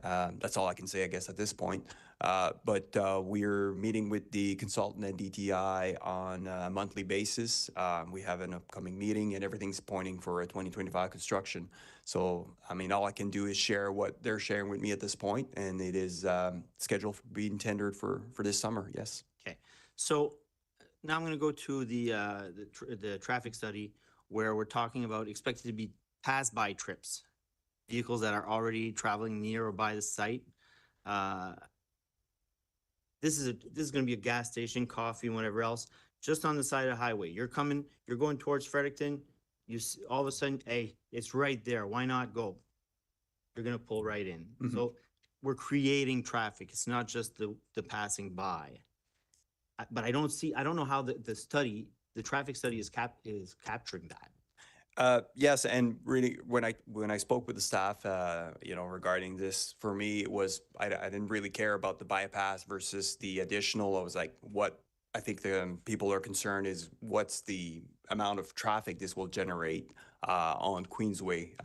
That's all I can say, I guess, at this point. But we're meeting with the consultant at DTI on a monthly basis. We have an upcoming meeting and everything's pointing for a 2025 construction. So, I mean, all I can do is share what they're sharing with me at this point, and it is scheduled for being tendered for this summer, yes. Okay, so now I'm gonna go to the traffic study where we're talking about expected to be pass-by trips. Vehicles that are already traveling near or by the site. This is gonna be a gas station, coffee, and whatever else, just on the side of the highway. You're going towards Fredericton, all of a sudden, hey, it's right there, why not go? You're gonna pull right in. Mhm. So we're creating traffic, it's not just the passing by. But I don't know how the traffic study is capturing that. Yes, and really, when I spoke with the staff, regarding this, for me, it was, I didn't really care about the bypass versus the additional. I was like, what I think the people are concerned is what's the amount of traffic this will generate on Queensway,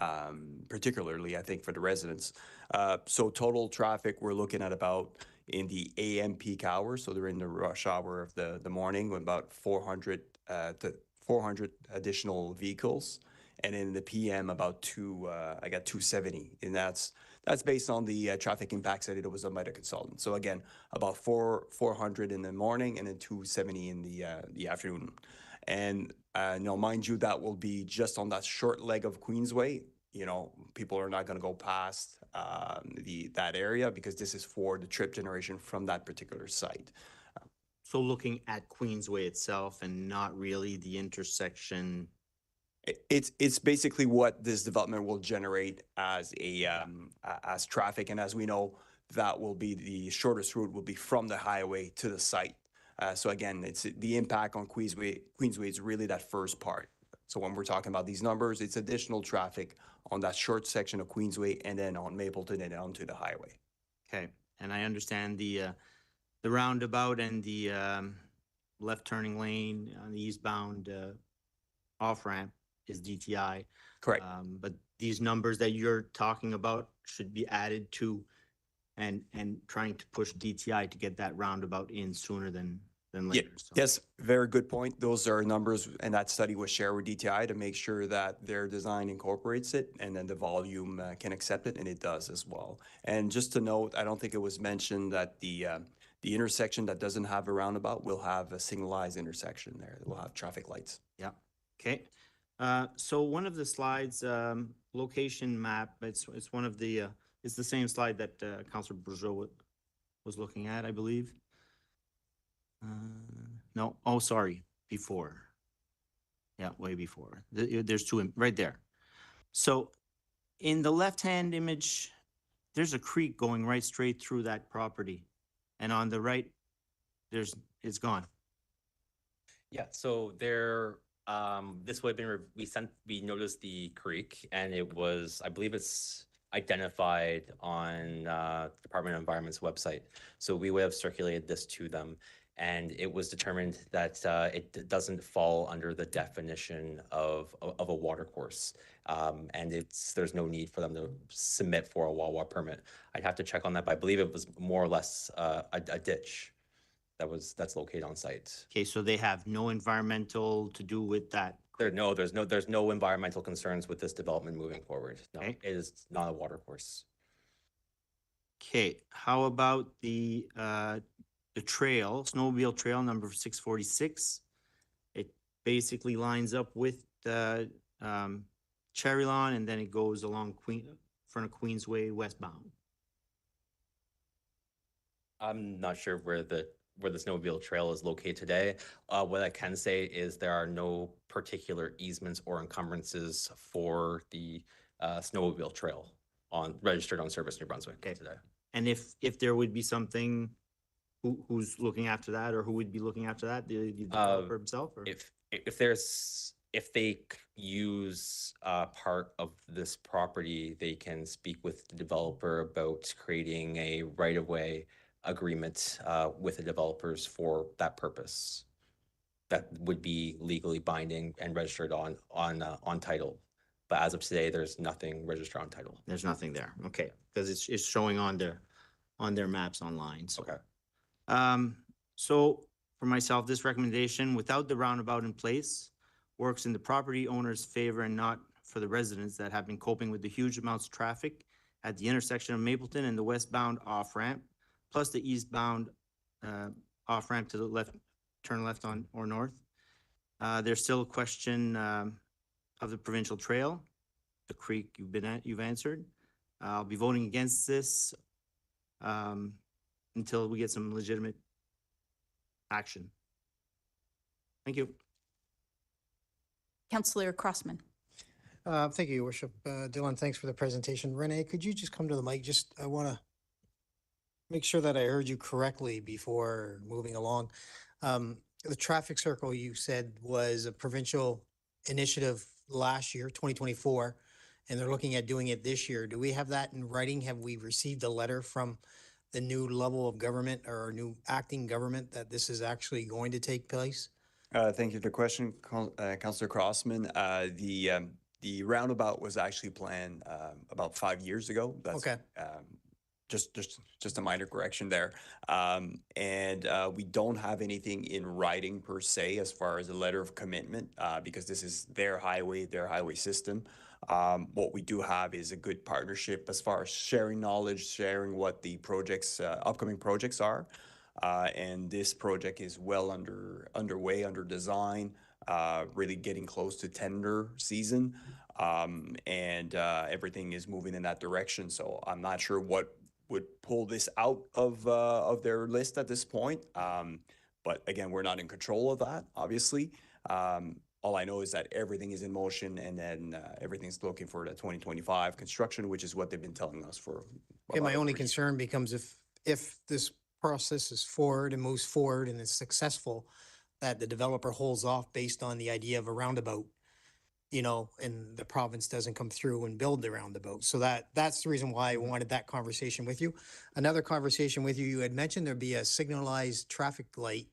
particularly, I think, for the residents. So total traffic, we're looking at about in the AM peak hours, so they're in the rush hour of the morning, with about 400 additional vehicles, and in the PM about 270, and that's based on the traffic impacts that it was done by the consultant. So again, about 400 in the morning and then 270 in the afternoon. And mind you, that will be just on that short leg of Queensway. People are not going to go past that area because this is for the trip generation from that particular site. So looking at Queensway itself and not really the intersection. It's basically what this development will generate as as traffic, and as we know, that will be the shortest route will be from the highway to the site. So again, it's the impact on Queensway. Queensway is really that first part. So when we're talking about these numbers, it's additional traffic on that short section of Queensway and then on Mapleton and onto the highway. Okay, and I understand the roundabout and the, left turning lane on the eastbound, off-ramp is DTI. Correct. But these numbers that you're talking about should be added to and trying to push DTI to get that roundabout in sooner than later. So. Yes, very good point. Those are numbers, and that study was shared with DTI to make sure that their design incorporates it, and then the volume can accept it, and it does as well. And just to note, I don't think it was mentioned that the intersection that doesn't have a roundabout will have a signalized intersection there. It will have traffic lights. Yeah, okay. So one of the slides, location map, it's one of the, it's the same slide that Councilor Bourgeois was looking at, I believe. No, oh, sorry, before. Yeah, way before. There's two right there. So in the left-hand image, there's a creek going right straight through that property. And on the right, it's gone. Yeah, so there, this would have been, we noticed the creek, and it was, I believe it's identified on Department of Environment's website. So we would have circulated this to them, and it was determined that it doesn't fall under the definition of a watercourse. And there's no need for them to submit for a WAWA permit. I'd have to check on that, but I believe it was more or less a ditch that's located on site. Okay, so they have no environmental to do with that. There's no environmental concerns with this development moving forward. No, Okay. it is not a watercourse. Okay, how about the trail, snowmobile trail number 646? It basically lines up with the Cherry Lawn, and then it goes along front of Queensway westbound. I'm not sure where the snowmobile trail is located today. What I can say is there are no particular easements or encumbrances for the snowmobile trail registered on Service New Brunswick today. And if there would be something, who's looking after that, or who would be looking after that? The developer himself? Or? If they use part of this property, they can speak with the developer about creating a right-of-way agreement with the developers for that purpose. That would be legally binding and registered on title. But as of today, there's nothing registered on title. There's nothing there. Okay, because it's showing on their maps online. So. Okay. So for myself, this recommendation, without the roundabout in place, works in the property owner's favor and not for the residents that have been coping with the huge amounts of traffic at the intersection of Mapleton and the westbound off-ramp, plus the eastbound off-ramp to the left, turn left on or north. There's still a question of the provincial trail, the creek you've answered. I'll be voting against this until we get some legitimate action. Thank you. Councillor Crossman. Thank you, Your Worship. Dylan, thanks for the presentation. Renee, could you just come to the mic? I want to make sure that I heard you correctly before moving along. The traffic circle you said was a provincial initiative last year, 2024, and they're looking at doing it this year. Do we have that in writing? Have we received a letter from the new level of government or new acting government that this is actually going to take place? Thank you for the question, Councillor Crossman. The roundabout was actually planned about 5 years ago. That's, okay. Just a minor correction there. We don't have anything in writing per se as far as a letter of commitment because this is their highway system. What we do have is a good partnership as far as sharing knowledge, sharing what the projects, upcoming projects are. And this project is well underway, under design, really getting close to tender season. Everything is moving in that direction. So I'm not sure what would pull this out of their list at this point. But again, we're not in control of that, obviously. All I know is that everything is in motion, and then everything's looking for the 2025 construction, which is what they've been telling us for. Okay, my only concern becomes if this process is forward and moves forward and is successful, that the developer holds off based on the idea of a roundabout. you know, and the province doesn't come through and build the roundabout. So that's the reason why I wanted that conversation with you. Another conversation with you, you had mentioned there'd be a signalized traffic light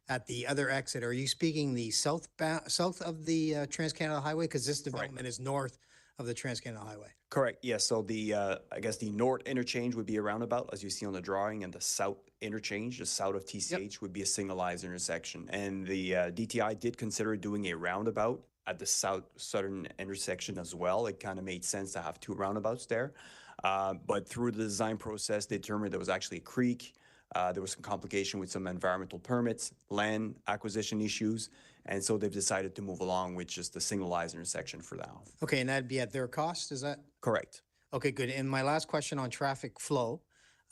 at the other exit. Are you speaking the south of the Trans-Canada Highway? Because this development is north of the Trans-Canada Highway. Correct, yes. So the, I guess the north interchange would be a roundabout, as you see on the drawing, and the south interchange, just south of TCH, would be a signalized intersection. And the DTI did consider doing a roundabout at the southern intersection as well. It kind of made sense to have two roundabouts there. But through the design process, they determined there was actually a creek. There was some complication with some environmental permits, land acquisition issues, and so they've decided to move along with just the signalized intersection for now. Okay, and that'd be at their cost, is that? Correct. Okay, good. And my last question on traffic flow.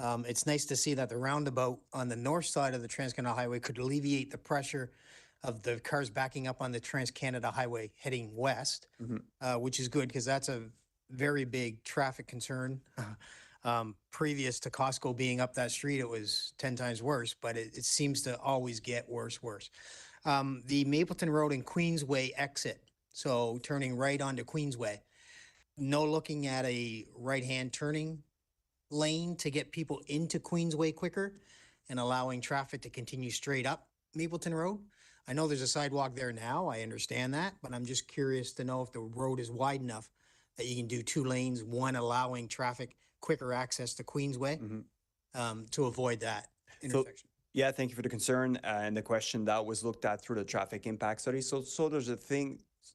It's nice to see that the roundabout on the north side of the Trans-Canada Highway could alleviate the pressure of the cars backing up on the Trans-Canada Highway heading west, which is good because that's a very big traffic concern. Previous to Costco being up that street, it was 10 times worse, but it seems to always get worse. The Mapleton Road and Queensway exit, so turning right onto Queensway, no looking at a right-hand turning lane to get people into Queensway quicker and allowing traffic to continue straight up Mapleton Road. I know there's a sidewalk there now, I understand that, but I'm just curious to know if the road is wide enough that you can do two lanes, one allowing traffic quicker access to Queensway to avoid that intersection. Yeah, thank you for the concern and the question. That was looked at through the traffic impact study. So there's a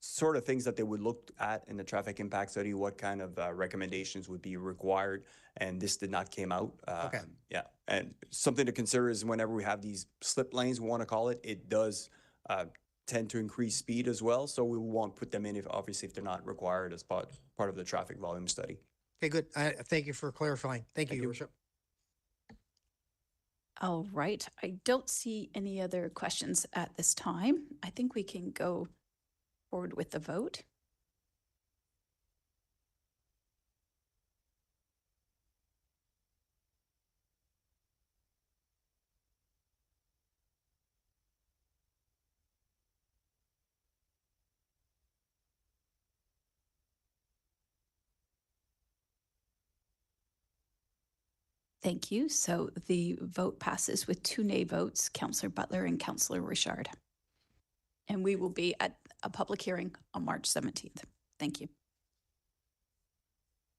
sort of things that they would look at in the traffic impact study, what kind of recommendations would be required, and this did not came out. Okay. Yeah, and something to consider is whenever we have these slip lanes, we want to call it, it does tend to increase speed as well. So we won't put them in if obviously if they're not required as part of the traffic volume study. Okay, good. Thank you for clarifying. Thank you, Your Worship. All right. I don't see any other questions at this time. I think we can go forward with the vote. Thank you. So the vote passes with 2 nay votes, Councillor Butler and Councillor Richard. And we will be at a public hearing on March 17th. Thank you.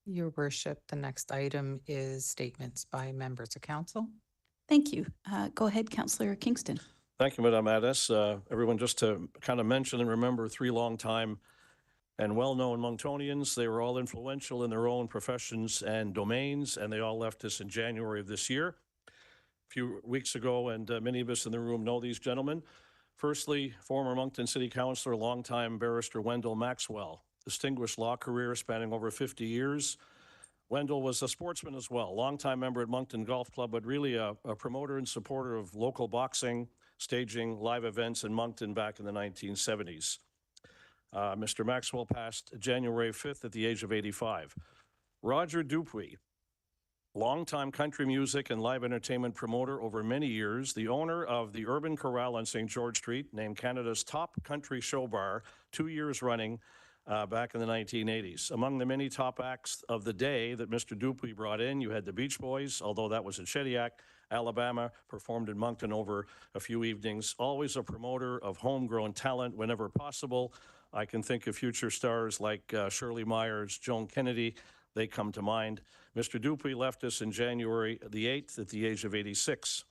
Your Worship, the next item is statements by members of council. Thank you. Go ahead, Councillor Kingston. Thank you, Madam Addis. Everyone, just to kind of mention and remember 3 long-time and well-known Monctonians. They were all influential in their own professions and domains, and they all left us in January of this year. A few weeks ago, and many of us in the room know these gentlemen. Firstly, former Moncton City Councillor, longtime barrister Wendell Maxwell, distinguished law career spanning over 50 years. Wendell was a sportsman as well, longtime member at Moncton Golf Club, but really a promoter and supporter of local boxing, staging live events in Moncton back in the 1970s. Mr. Maxwell passed January 5th at the age of 85. Roger Dupuy, longtime country music and live entertainment promoter over many years, the owner of the Urban Corral on St. George Street, named Canada's top country show bar 2 years running back in the 1980s. Among the many top acts of the day that Mr. Dupuy brought in, you had the Beach Boys, although that was in Shediac, Alabama, performed in Moncton over a few evenings. Always a promoter of homegrown talent whenever possible. I can think of future stars like Shirley Myers, Joan Kennedy. They come to mind. Mr. Dupuy left us in January the 8th at the age of 86.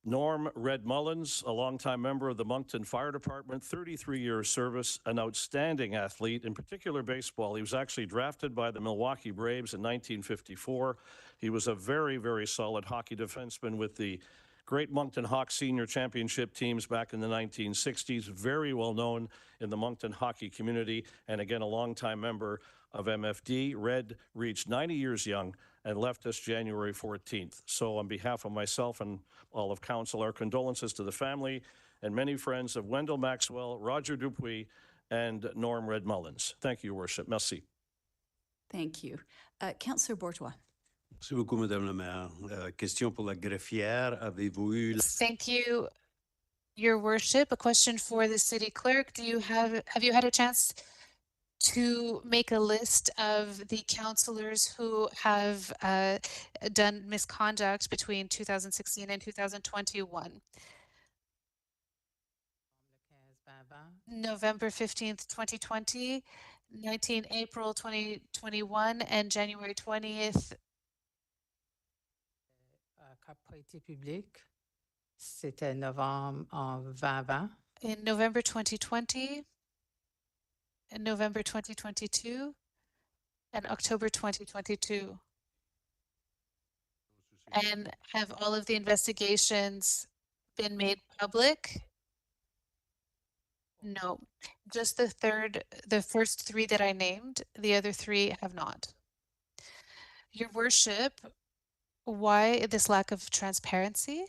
Norm Red Mullins, a longtime member of the Moncton Fire Department, 33 years service, an outstanding athlete, in particular baseball. He was actually drafted by the Milwaukee Braves in 1954. He was a very, very solid hockey defenseman with the great Moncton Hawks senior championship teams back in the 1960s, very well known in the Moncton hockey community, and again, a longtime member of MFD. Red reached 90 years young and left us January 14th. So on behalf of myself and all of council, our condolences to the family and many friends of Wendell Maxwell, Roger Dupuy, and Norm Red Mullins. Thank you, Your Worship. Merci. Thank you. Councillor Bourgeois. Merci beaucoup, Madame la Maire. Question pour la greffière. Avez-vous eu... Thank you. Your worship, a question for the city clerk. Have you had a chance to make a list of the councillors who have done misconduct between 2016 and 2021? November 15th, 2020, 19 April 2021, and January 20th. Cap été public, c'était novembre en 2020. In November 2020, in November 2022, and October 2022. And have all of the investigations been made public? No, just the first three that I named, the other three have not. Your worship, why this lack of transparency?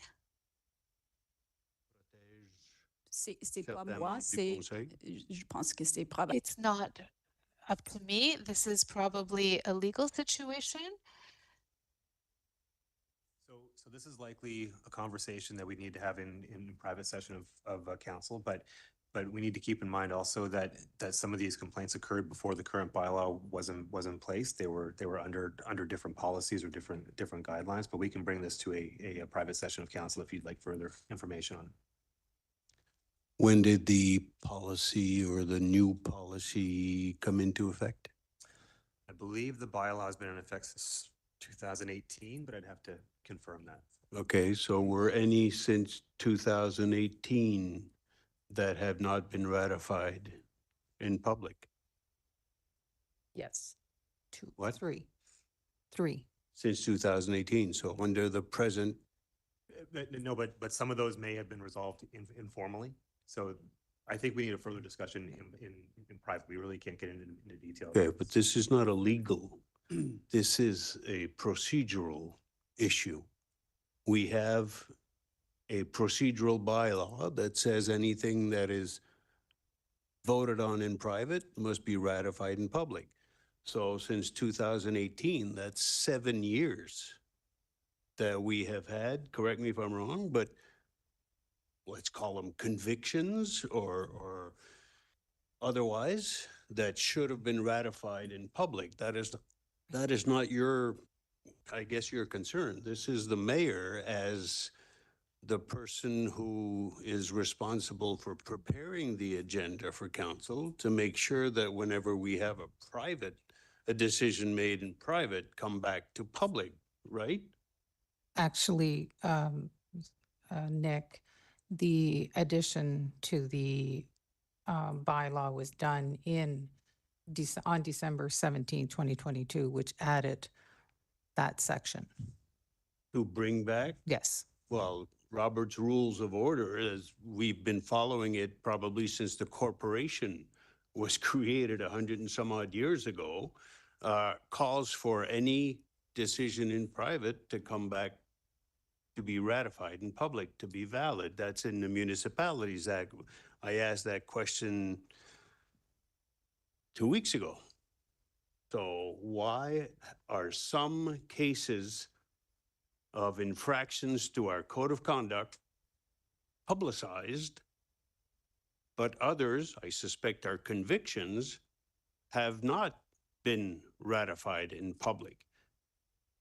C'est pas moi, je pense que c'est probable. It's not up to me. This is probably a legal situation. So this is likely a conversation that we need to have in private session of council, but we need to keep in mind also that some of these complaints occurred before the current bylaw was in place. They were under different policies or different guidelines, but we can bring this to a private session of council if you'd like further information on it. When did the policy or the new policy come into effect? I believe the bylaw has been in effect since 2018, but I'd have to confirm that. Okay, so were any since 2018 that have not been ratified in public? Yes. What? Three. Since 2018, so under the present, No, but some of those may have been resolved informally. So I think we need a further discussion in private. We really can't get into detail. okay, but this is not a legal, this is a procedural issue. We have a procedural bylaw that says anything that is voted on in private must be ratified in public. So since 2018, that's 7 years that we have had, correct me if I'm wrong, but let's call them convictions or otherwise, that should have been ratified in public. That is not your, I guess, your concern. This is the mayor as the person who is responsible for preparing the agenda for council to make sure that whenever we have a decision made in private, come back to public, right? Actually, Nick, the addition to the bylaw was done on December 17, 2022, which added that section. To bring back? Yes. Well, Robert's Rules of Order, as we've been following it probably since the corporation was created 100 and some odd years ago, calls for any decision in private to come back to be ratified in public, to be valid. That's in the Municipalities Act. I asked that question 2 weeks ago. So why are some cases of infractions to our code of conduct publicized, but others, I suspect are convictions, have not been ratified in public?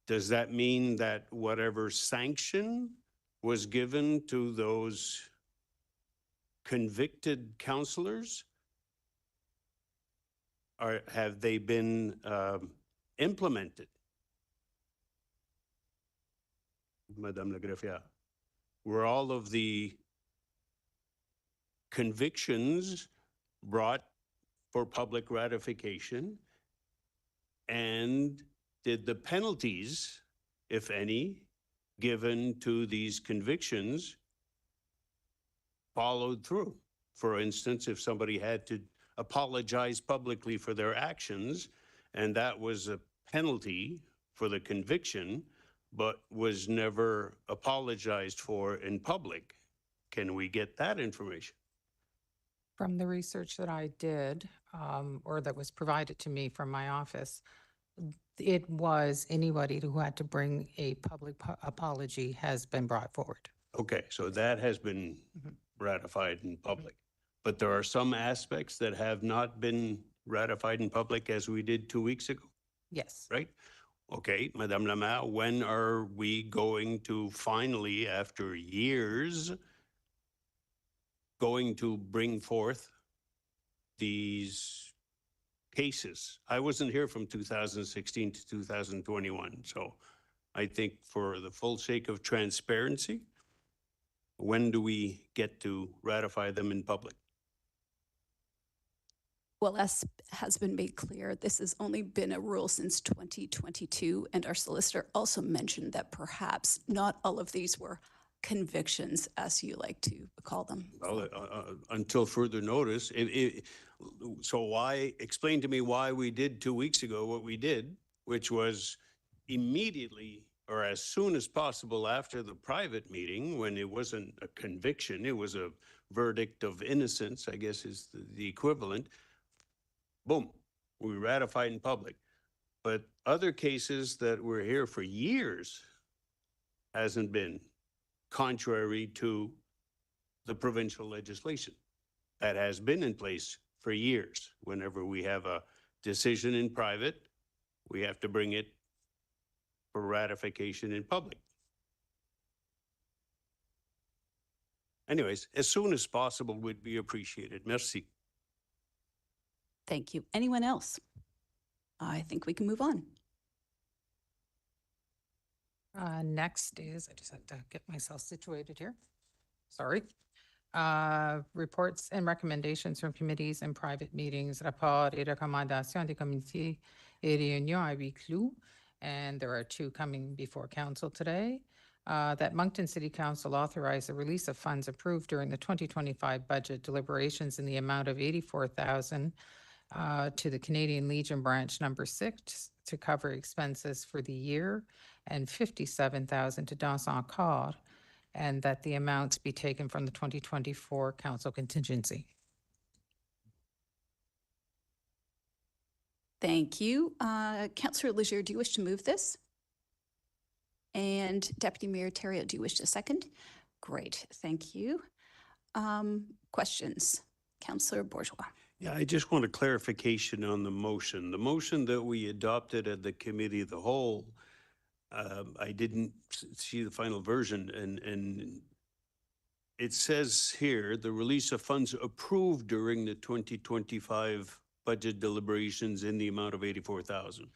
Does that mean that whatever sanction was given to those convicted councillors, have they been implemented? Madame la Greffiere, were all of the convictions brought for public ratification? And did the penalties, if any, given to these convictions followed through? For instance, if somebody had to apologize publicly for their actions, and that was a penalty for the conviction, but was never apologized for in public, can we get that information? From the research that I did, or that was provided to me from my office, it was anybody who had to bring a public apology has been brought forward. Okay, so that has been ratified in public. But there are some aspects that have not been ratified in public as we did 2 weeks ago, Yes. right? Okay, Madame la Maire, when are we going to finally, after years, going to bring forth these cases? I wasn't here from 2016 to 2021, so I think for the full sake of transparency, when do we get to ratify them in public? Well, as has been made clear, this has only been a rule since 2022, and our solicitor also mentioned that perhaps not all of these were convictions, as you like to call them. Well, until further notice, so why, explain to me why we did 2 weeks ago what we did, which was immediately or as soon as possible after the private meeting, when it wasn't a conviction, it was a verdict of innocence, I guess is the equivalent. Boom, we ratified in public. But other cases that were here for years hasn't been, contrary to the provincial legislation that has been in place for years. Whenever we have a decision in private, we have to bring it for ratification in public. Anyways, as soon as possible would be appreciated. Merci. Thank you. Anyone else? I think we can move on. Next is, I just had to get myself situated here. Sorry. Reports and recommendations from committees and private meetings, rapports et recommandations des comités et réunions à huis clos. And there are two coming before council today. That Moncton City Council authorize the release of funds approved during the 2025 budget deliberations in the amount of 84,000 to the Canadian Legion Branch Number 6 to cover expenses for the year, and 57,000 to Dans un Corps, and that the amounts be taken from the 2024 council contingency. Thank you. Councillor Leger, do you wish to move this? And Deputy Mayor Terrio, do you wish to second? Great, thank you. Questions? Councillor Bourgeois. Yeah, I just want a clarification on the motion. The motion that we adopted at the committee of the whole, I didn't see the final version, and it says here, the release of funds approved during the 2025 budget deliberations in the amount of 84,000.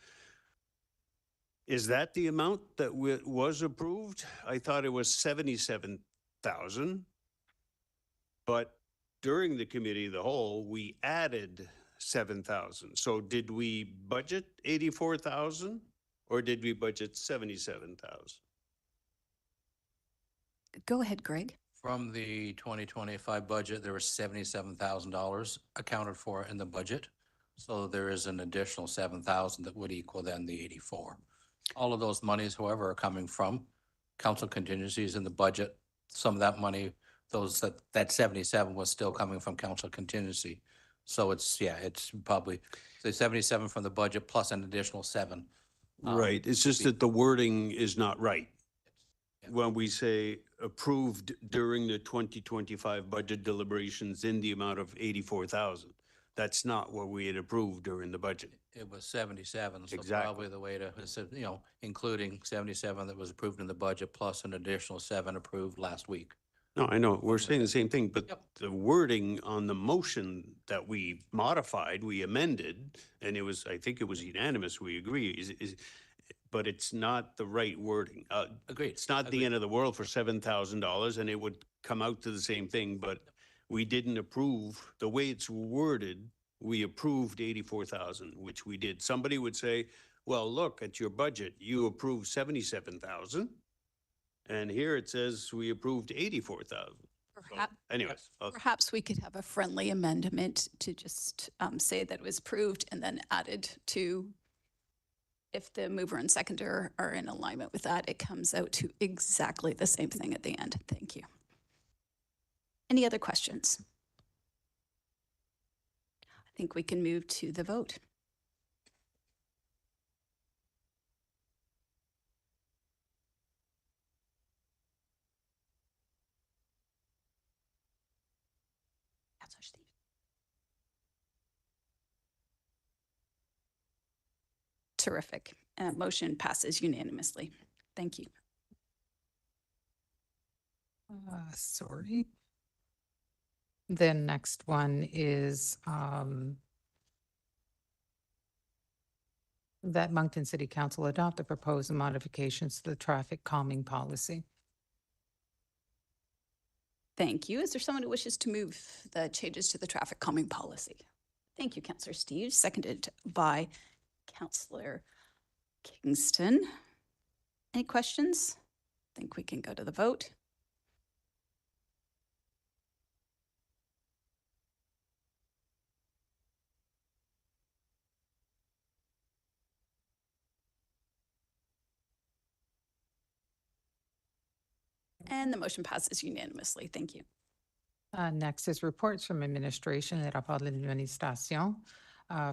Is that the amount that was approved? I thought it was 77,000, but during the committee of the whole, we added 7,000. So did we budget 84,000 or did we budget 77,000? Go ahead, Greg. From the 2025 budget, there was $77,000 accounted for in the budget. So there is an additional 7,000 that would equal then the 84. All of those monies, however, are coming from council contingencies in the budget. Some of that money, that 77 was still coming from council contingency. So it's probably the 77 from the budget plus an additional 7. Right. It's just that the wording is not right. When we say approved during the 2025 budget deliberations in the amount of 84,000, that's not what we had approved during the budget. It was 77, so Exactly. probably the way to, including 77 that was approved in the budget plus an additional 7 approved last week. No, I know, we're saying the same thing, but the wording on the motion that we modified, we amended, and it was, I think it was unanimous, we agree, but it's not the right wording. Agreed. It's not the end of the world for $7,000, and it would come out to the same thing, but we didn't approve, the way it's worded, we approved 84,000, which we did. Somebody would say, well, look at your budget, you approved 77,000. And here it says we approved 84,000. Anyways. Perhaps we could have a friendly amendment to just say that it was approved and then added to, if the mover and seconder are in alignment with that, it comes out to exactly the same thing at the end. Thank you. Any other questions? I think we can move to the vote. Steve. Terrific. Motion passes unanimously. Thank you. Sorry. The next one is that Moncton City Council adopt the proposed modifications to the traffic calming policy. Thank you. Is there someone who wishes to move the changes to the traffic calming policy? Thank you, Councillor Steve, seconded by Councillor Kingston. Any questions? I think we can go to the vote. And the motion passes unanimously. Thank you. Next is reports from administration et rapport de l'administration.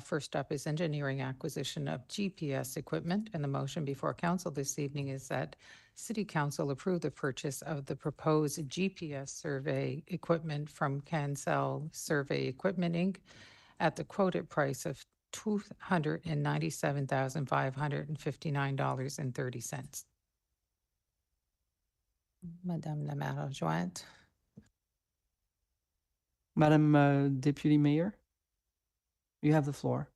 First up is engineering acquisition of GPS equipment, and the motion before council this evening is that City Council approve the purchase of the proposed GPS survey equipment from Cancel Survey Equipment, Inc. at the quoted price of $297,559.30. Madame la maire adjointe. Madam Deputy Mayor, you have the floor.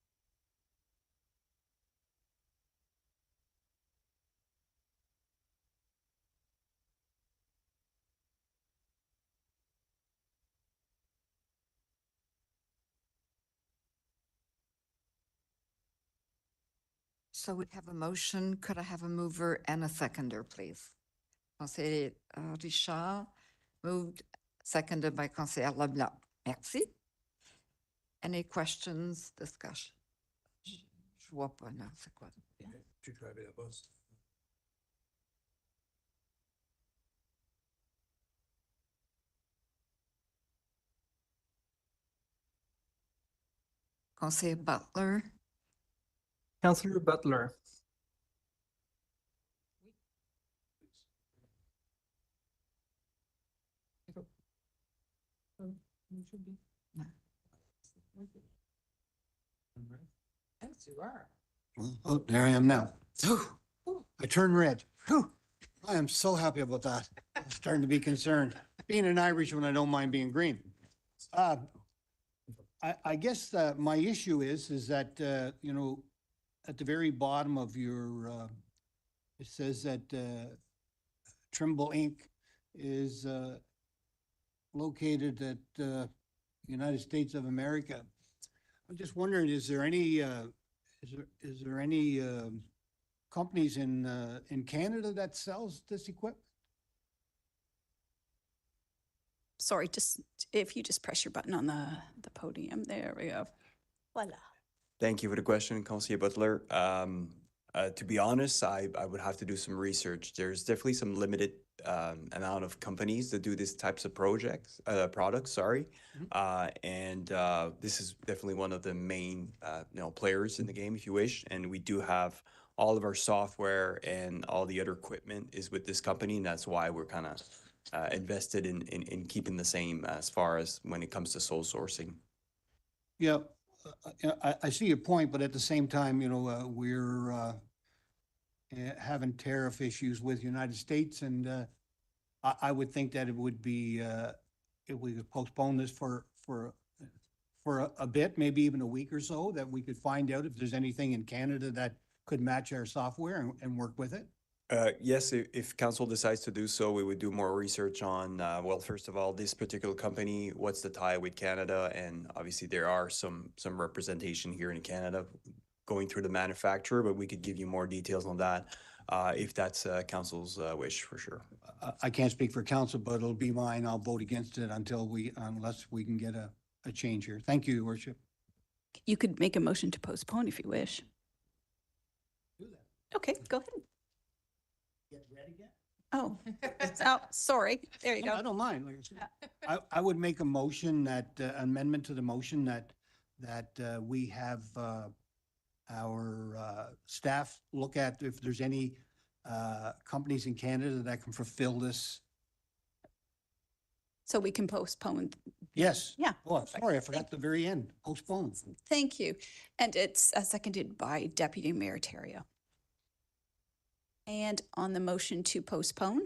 So we have a motion. Could I have a mover and a seconder, please? Conseiller Richard moved, seconded by Conseiller Leblanc. Merci. Any questions, discussion? Je vois pas, non, c'est quoi? Tu travailles là-bas. Conseiller Butler, Councillor Butler. Yes, you are. Oh, there I am now. I turned red. Whew. I am so happy about that. I'm starting to be concerned. Being an Irishman, I don't mind being green. I guess my issue is that, you know, at the very bottom of your, it says that Trimble Inc. is located at United States of America. I'm just wondering, is there any companies in Canada that sells this equipment? Sorry, just if you just press your button on the podium, there we go. Voila. Thank you for the question, Councillor Butler. To be honest, I would have to do some research. There's definitely some limited amount of companies that do these types of products, sorry. And this is definitely one of the main, players in the game, if you wish. And we do have all of our software and all the other equipment is with this company, and that's why we're kind of invested in keeping the same as far as when it comes to sole sourcing. Yeah, I see your point, but at the same time, you know, we're having tariff issues with United States, and I would think that it would be, if we could postpone this for a bit, maybe even a week or so, that we could find out if there's anything in Canada that could match our software and work with it. Yes, if council decides to do so, we would do more research on, well, first of all, this particular company, what's the tie with Canada? And obviously there are some representation here in Canada going through the manufacturer, but we could give you more details on that if that's council's wish, for sure. I can't speak for council, but it'll be mine. I'll vote against it unless we can get a change here. Thank you, Your Worship. You could make a motion to postpone if you wish. Do that. Okay, go ahead. Get red again? Oh, sorry. There you go. I don't mind. I would make a motion that, amendment to the motion that we have our staff look at if there's any companies in Canada that can fulfill this So we can postpone. Yes. Yeah. Oh, sorry, I forgot the very end. Postpone. Thank you. And it's seconded by Deputy Mayor Terrio. And on the motion to postpone,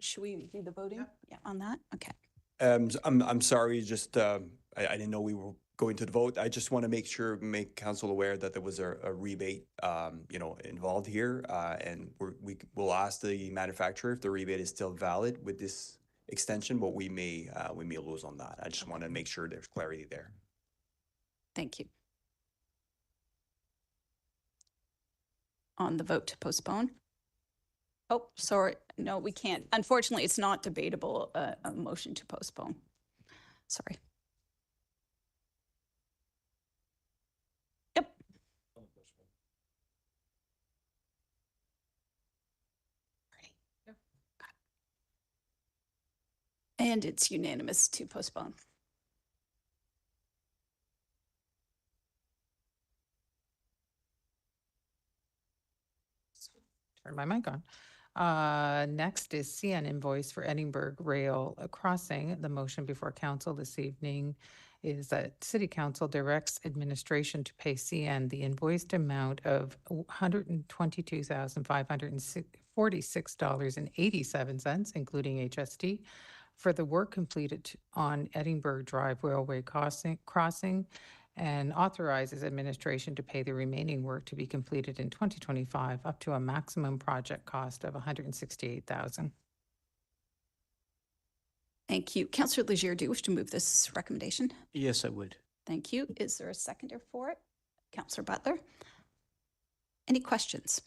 should we do the voting? Yeah, on that? Okay. I'm sorry, just, I didn't know we were going to the vote. I just want to make council aware that there was a rebate, involved here. And we'll ask the manufacturer if the rebate is still valid with this extension, but we may lose on that. I just want to make sure there's clarity there. Thank you. On the vote to postpone? Oh, sorry. No, we can't. Unfortunately, it's not debatable, a motion to postpone. Sorry. Yep. And it's unanimous to postpone. Turn my mic on. Next is CN invoice for Edinburgh Rail Crossing. The motion before council this evening is that City Council directs administration to pay CN the invoiced amount of $122,546.87, including HST, for the work completed on Edinburgh Drive Railway crossing, and authorizes administration to pay the remaining work to be completed in 2025 up to a maximum project cost of $168,000. Thank you. Councillor Legier, do you wish to move this recommendation? Yes, I would. Thank you. Is there a seconder for it? Councillor Butler? Any questions?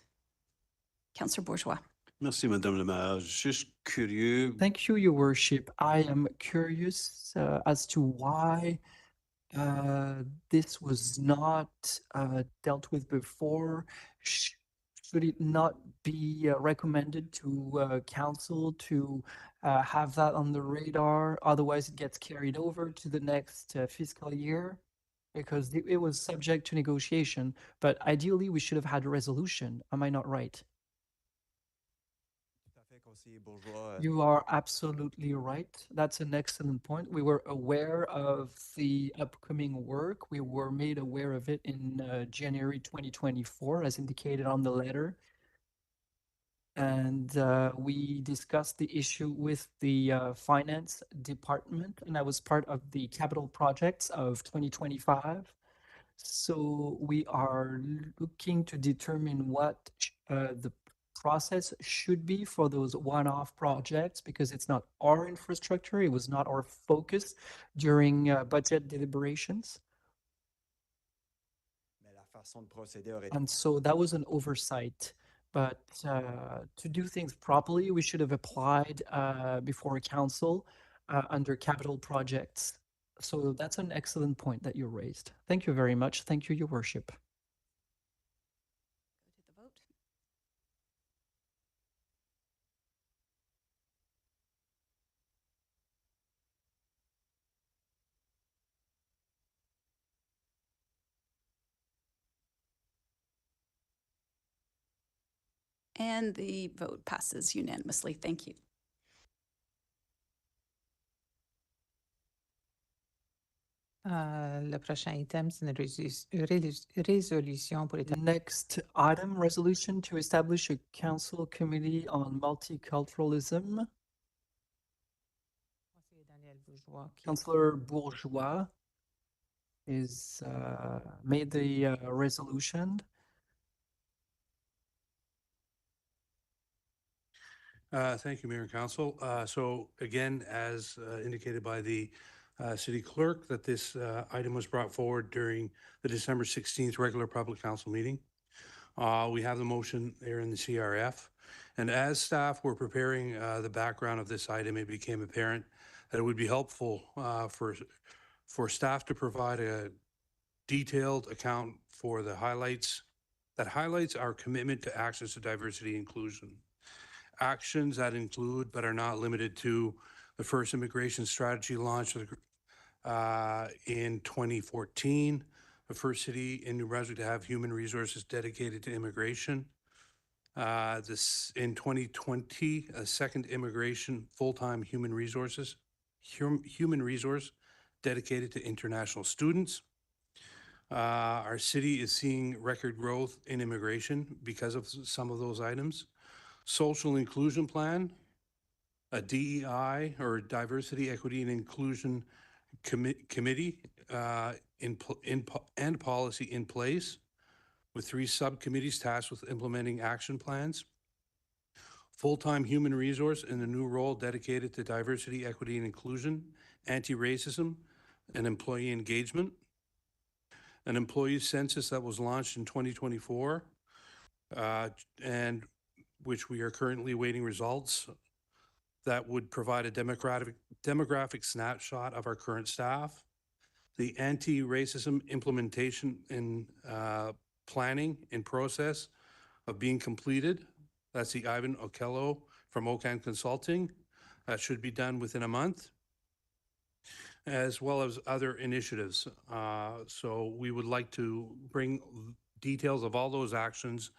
Councillor Bourgeois? Merci, Madame la Maire. Juste curieux. Thank you, Your Worship. I am curious as to why this was not dealt with before. Should it not be recommended to council to have that on the radar? Otherwise, it gets carried over to the next fiscal year because it was subject to negotiation. But ideally, we should have had a resolution. Am I not right? You are absolutely right. That's an excellent point. We were aware of the upcoming work. We were made aware of it in January 2024, as indicated on the letter. And we discussed the issue with the finance department, and I was part of the capital projects of 2025. So we are looking to determine what the process should be for those one-off projects, because it's not our infrastructure. It was not our focus during budget deliberations. And so that was an oversight. But to do things properly, we should have applied before council under capital projects. So that's an excellent point that you raised. Thank you very much. Thank you, Your Worship. And the vote passes unanimously. Thank you. Le prochain item, c'est une résolution pour les... Next item, resolution to establish a council committee on multiculturalism. Councillor Bourgeois is made the resolution. Thank you, Mayor and Council. So again, as indicated by the City Clerk, that this item was brought forward during the December 16th regular Public Council meeting. We have the motion there in the CRF. And as staff were preparing the background of this item, it became apparent that it would be helpful for staff to provide a detailed account for the highlights that highlights our commitment to access to diversity and inclusion. Actions that include but are not limited to the first immigration strategy launched in 2014, the first city in New Brunswick to have human resources dedicated to immigration, This, in 2020, a second immigration full-time human resource dedicated to international students. Our city is seeing record growth in immigration because of some of those items. Social inclusion plan, a DEI or diversity, equity, and inclusion committee and policy in place with 3 subcommittees tasked with implementing action plans. Full-time human resource in a new role dedicated to diversity, equity, and inclusion, anti-racism, and employee engagement. An employee census that was launched in 2024, and which we are currently waiting results, that would provide a demographic snapshot of our current staff. The anti-racism implementation and planning in process of being completed. That's the Ivan Okello from OCAN Consulting. That should be done within a month, as well as other initiatives. So we would like to bring details of all those actions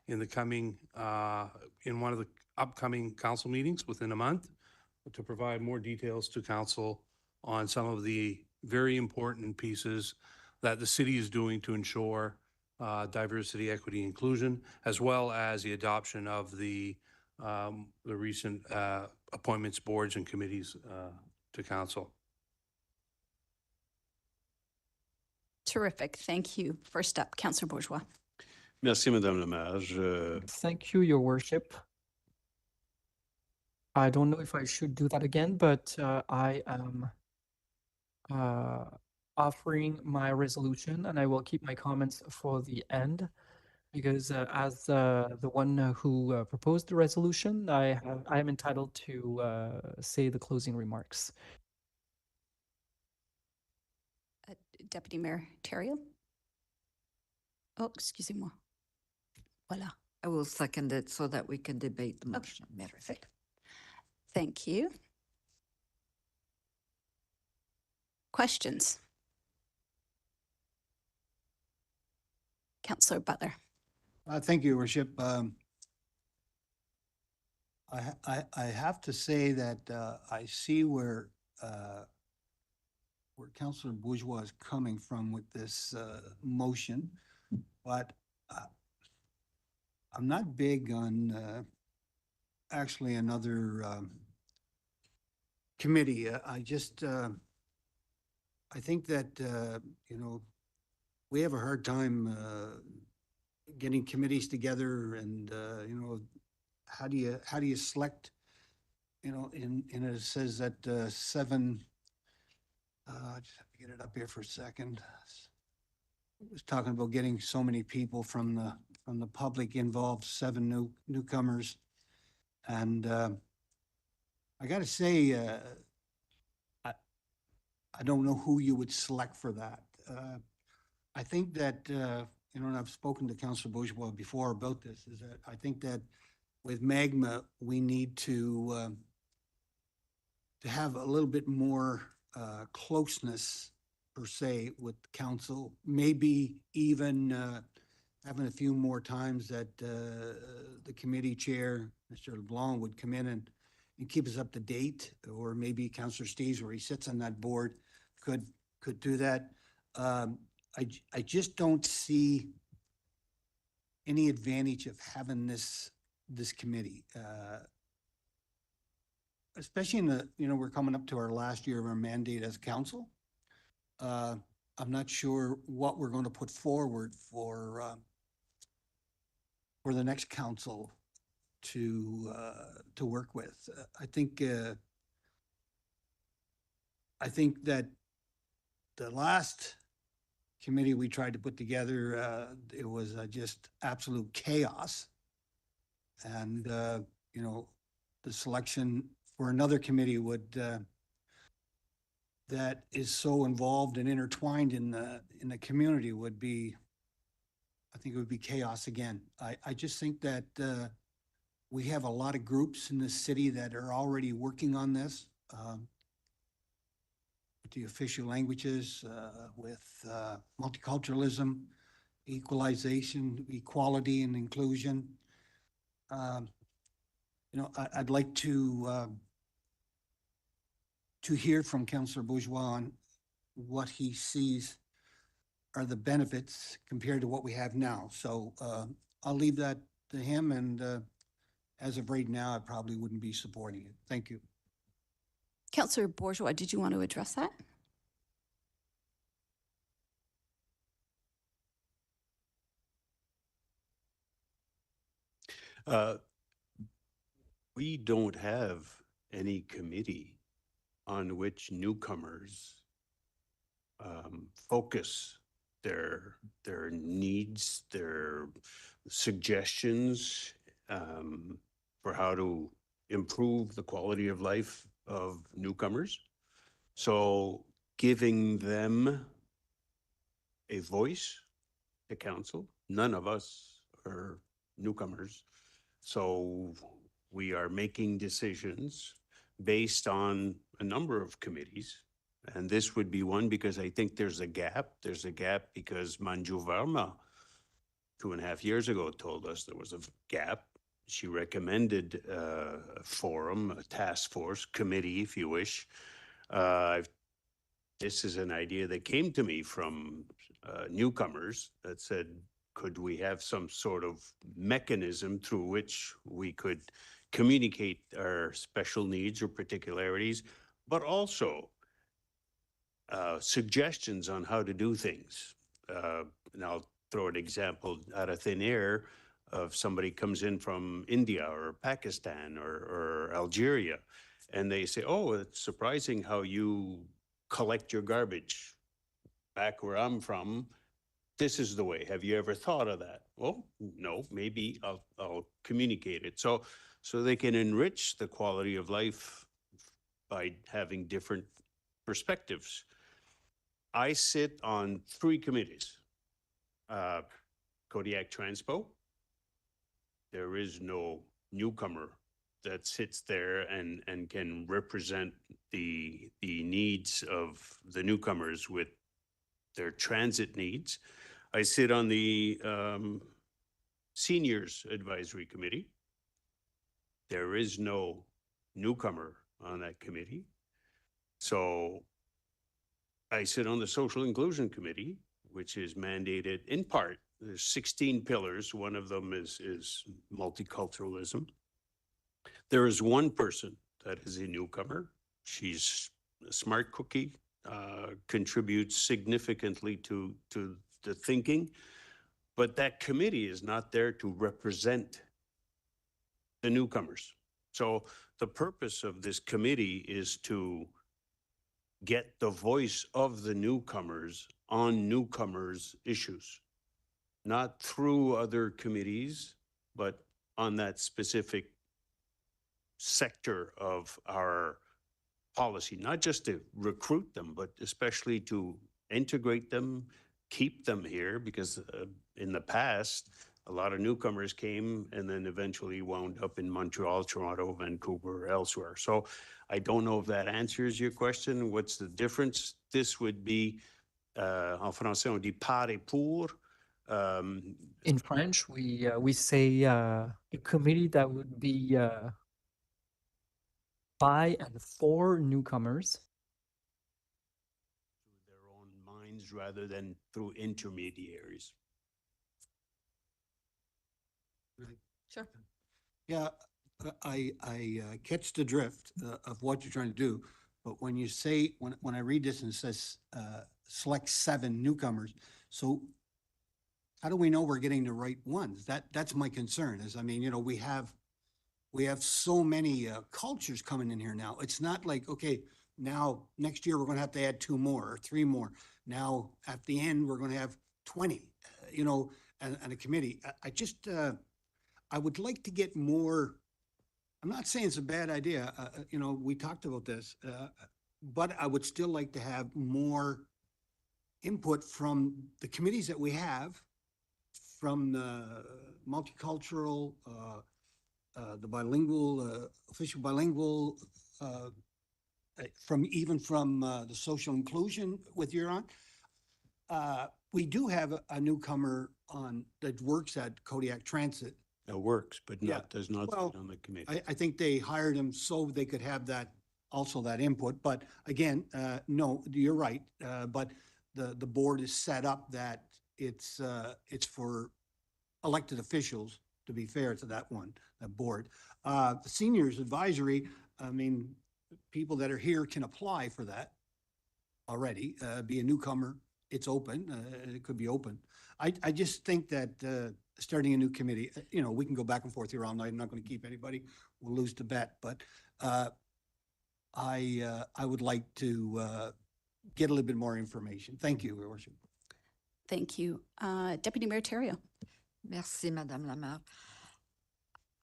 in the coming, in one of the upcoming council meetings within a month, to provide more details to council on some of the very important pieces that the city is doing to ensure diversity, equity, inclusion, as well as the adoption of the recent appointments, boards, and committees to council. Terrific. Thank you. First up, Councillor Bourgeois. Merci, Madame la Maire. Thank you, Your Worship. I don't know if I should do that again, but I am offering my resolution, and I will keep my comments for the end, because as the one who proposed the resolution, I am entitled to say the closing remarks. Deputy Mayor Terrio. Oh, excusez-moi. Voilà. I will second it so that we can debate the motion. Terrific. Thank you. Questions? Councillor Butler. Thank you, Your Worship. I have to say that I see where Councillor Bourgeois is coming from with this motion, but I'm not big on actually another committee. I think that, you know, we have a hard time getting committees together, and, you know, how do you select, you know, and it says that 7, I just have to get it up here for a second. It was talking about getting so many people from the public involved, 7 newcomers. And I gotta say, I don't know who you would select for that. I think that, you know, and I've spoken to Councillor Bourgeois before about this, is that I think that with Magma, we need to have a little bit more closeness, per se, with council, maybe even having a few more times that the committee chair, Mr. LeBlanc, would come in and keep us up to date, or maybe Councillor Steves, where he sits on that board, could do that. I just don't see any advantage of having this committee, especially in the, you know, we're coming up to our last year of our mandate as council. I'm not sure what we're going to put forward for the next council to work with. I think that the last committee we tried to put together, it was just absolute chaos. And, you know, the selection for another committee would, that is so involved and intertwined in the community would be, I think it would be chaos again. I just think that we have a lot of groups in the city that are already working on this. With the official languages, with multiculturalism, equalization, equality, and inclusion. I'd like to hear from Councillor Bourgeois on what he sees are the benefits compared to what we have now. So I'll leave that to him, and as of right now, I probably wouldn't be supporting it. Thank you. Councillor Bourgeois, did you want to address that? We don't have any committee on which newcomers focus their needs, their suggestions for how to improve the quality of life of newcomers. So giving them a voice to council, none of us are newcomers. So we are making decisions based on a number of committees. And this would be one because I think there's a gap. There's a gap because Manju Verma 2.5 years ago told us there was a gap. She recommended a forum, a task force, committee, if you wish. This is an idea that came to me from newcomers that said, could we have some sort of mechanism through which we could communicate our special needs or particularities, but also suggestions on how to do things. And I'll throw an example out of thin air of somebody comes in from India or Pakistan or Algeria, and they say, oh, it's surprising how you collect your garbage. Back where I'm from, this is the way. Have you ever thought of that? Well, no, maybe I'll communicate it. So they can enrich the quality of life by having different perspectives. I sit on 3 committees. Kodiak Transpo. There is no newcomer that sits there and can represent the needs of the newcomers with their transit needs. I sit on the Seniors Advisory Committee. There is no newcomer on that committee. So I sit on the Social Inclusion Committee, which is mandated in part. There's 16 pillars. One of them is multiculturalism. There is one person that is a newcomer. She's a smart cookie, contributes significantly to the thinking, but that committee is not there to represent the newcomers. So the purpose of this committee is to get the voice of the newcomers on newcomers' issues, not through other committees, but on that specific sector of our policy, not just to recruit them, but especially to integrate them, keep them here, because in the past, a lot of newcomers came and then eventually wound up in Montreal, Toronto, Vancouver, or elsewhere. So I don't know if that answers your question. What's the difference? This would be, en français, on dit par et pour. In French, we say a committee that would be by and for newcomers. Their own minds rather than through intermediaries. Sure. Yeah, I catch the drift of what you're trying to do, but when you say, when I read this and it says select 7 newcomers, so how do we know we're getting the right ones? That's my concern. Is, I mean, you know, we have so many cultures coming in here now. It's not like, okay, now next year we're going to have to add 2 more or 3 more. Now at the end we're going to have 20, you know, and a committee. I just I would like to get more. I'm not saying it's a bad idea. You know, we talked about this, but I would still like to have more input from the committees that we have, from the multicultural, the bilingual, official bilingual, from the social inclusion with Huron. We do have a newcomer on that works at Kodiak Transit, That works, but Yeah. does not Well, sit on the committee. I think they hired him so they could have that, also that input. But again, no, you're right. But the board is set up that it's for elected officials, to be fair to that board. The seniors advisory, I mean, people that are here can apply for that already, be a newcomer. It's open, it could be open. I just think that, starting a new committee, we can go back and forth here all night. I'm not going to keep anybody. We'll lose the bet, but, I would like to, get a little bit more information. Thank you, Your Worship. Thank you. Deputy Mayor Terrio. Merci, Madame la Maire.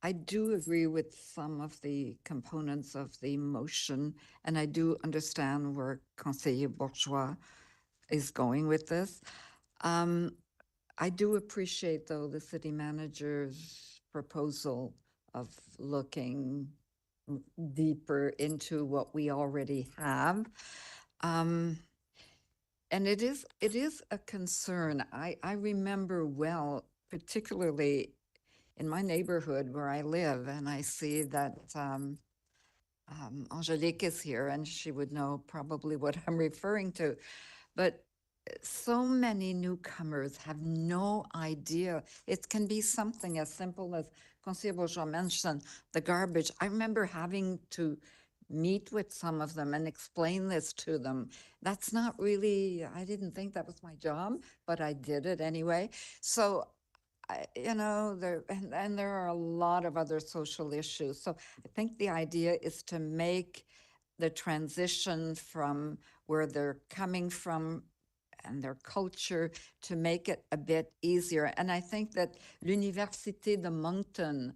I do agree with some of the components of the motion, and I do understand where Conseiller Bourgeois is going with this. I do appreciate, though, the city manager's proposal of looking deeper into what we already have. And it is a concern. I remember well, particularly in my neighborhood where I live, and I see that Angelique is here, and she would know probably what I'm referring to. But so many newcomers have no idea. It can be something as simple as Conseiller Bourgeois mentioned, the garbage. I remember having to meet with some of them and explain this to them. That's not really, I didn't think that was my job, but I did it anyway. So, there are a lot of other social issues. So I think the idea is to make the transition from where they're coming from and their culture, to make it a bit easier. And I think that l'Université de Moncton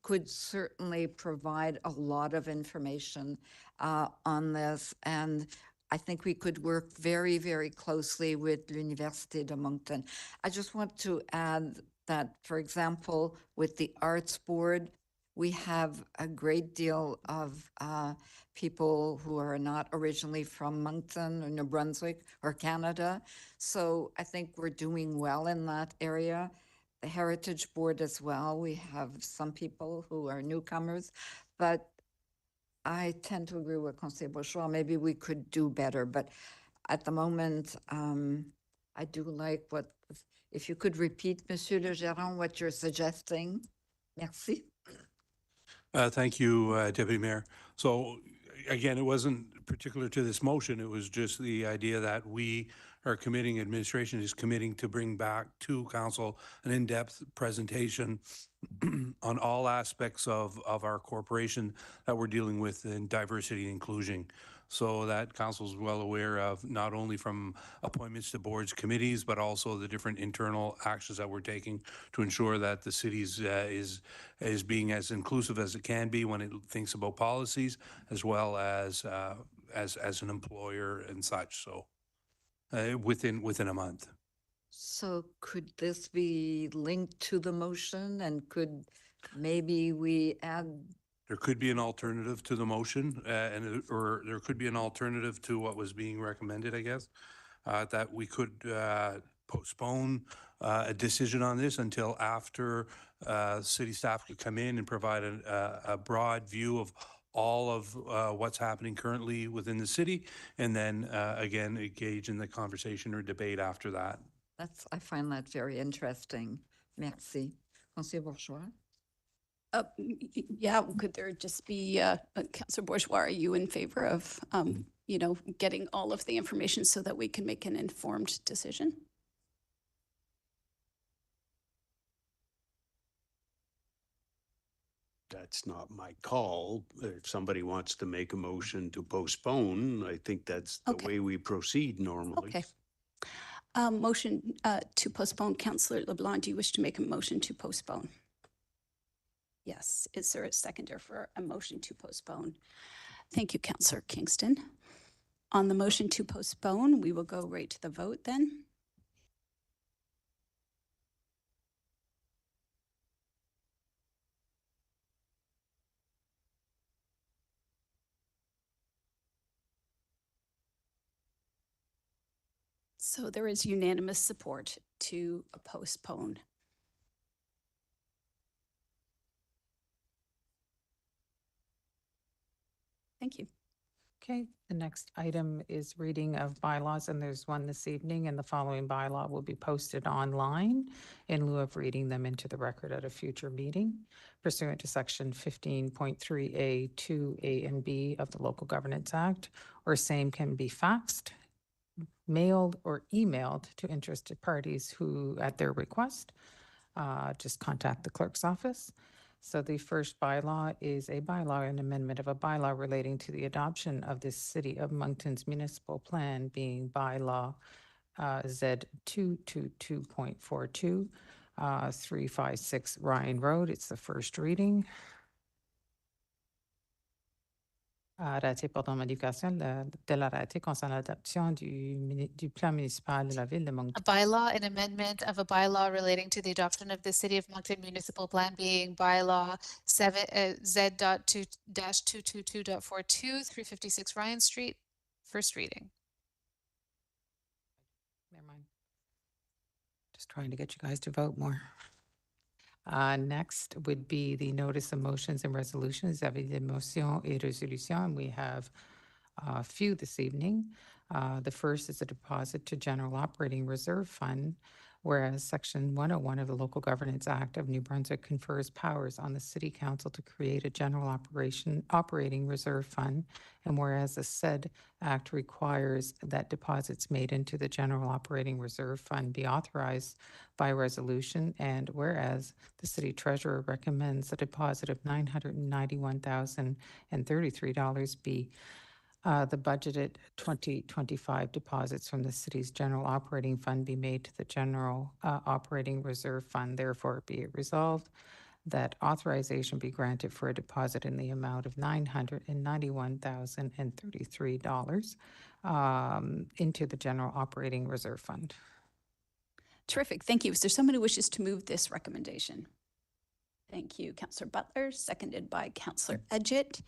could certainly provide a lot of information on this. And I think we could work very, very closely with l'Université de Moncton. I just want to add that, for example, with the Arts Board, we have a great deal of people who are not originally from Moncton or New Brunswick or Canada. So I think we're doing well in that area. The Heritage Board as well, we have some people who are newcomers, but I tend to agree with Conseiller Bourgeois. Maybe we could do better, but at the moment, I do like if you could repeat, Monsieur Le Gérant, what you're suggesting. Merci. Thank you, Deputy Mayor. So again, it wasn't particular to this motion. It was just the idea that we are committing, administration is committing to bring back to council an in-depth presentation on all aspects of our corporation that we're dealing with in diversity and inclusion. So that council is well aware of not only from appointments to boards, committees, but also the different internal actions that we're taking to ensure that the city is being as inclusive as it can be when it thinks about policies, as well as an employer and such. So within a month. So could this be linked to the motion, and could maybe we add? There could be an alternative to the motion, or there could be an alternative to what was being recommended, I guess, that we could postpone a decision on this until after city staff could come in and provide a broad view of all of what's happening currently within the city, and then again, engage in the conversation or debate after that. I find that very interesting. Merci. Conseiller Bourgeois? Yeah, could there just be, Councillor Bourgeois, are you in favor of, getting all of the information so that we can make an informed decision? That's not my call. If somebody wants to make a motion to postpone, I think that's the way we proceed normally. Okay. Motion to postpone. Councillor LeBlanc, do you wish to make a motion to postpone? Yes. Is there a seconder for a motion to postpone? Thank you, Councillor Kingston. On the motion to postpone, we will go right to the vote then. So there is unanimous support to postpone. Thank you. Okay, the next item is reading of bylaws, and there's one this evening, and the following bylaw will be posted online in lieu of reading them into the record at a future meeting pursuant to section 15.3A, 2A and B of the Local Governance Act, or same can be faxed, mailed, or emailed to interested parties who, at their request, just contact the clerk's office. So the first bylaw is a bylaw, an amendment of a bylaw relating to the adoption of the City of Moncton's municipal plan, being bylaw Z 222.42, 356 Ryan Road. It's the first reading. Arrêté portant modification de l'arrêté concernant l'adoption du plan municipal de la ville de Moncton. A bylaw, an amendment of a bylaw relating to the adoption of the City of Moncton Municipal Plan, being bylaw Z.2-222.42, 356 Ryan Street, first reading. Never mind. Just trying to get you guys to vote more. Next would be the notice of motions and resolutions, avis de motion et résolution. And we have a few this evening. The first is a deposit to General Operating Reserve Fund, whereas Section 101 of the Local Governance Act of New Brunswick confers powers on the City Council to create a general operating reserve fund, and whereas the said act requires that deposits made into the General Operating Reserve Fund be authorized by resolution, and whereas the City Treasurer recommends a deposit of $991,033 be the budgeted 2025 deposits from the city's general operating fund be made to the general operating reserve fund. Therefore, be it resolved that authorization be granted for a deposit in the amount of $991,033 into the general operating reserve fund. Terrific. Thank you. Is there someone who wishes to move this recommendation? Thank you, Councillor Butler, seconded by Councillor Edgett.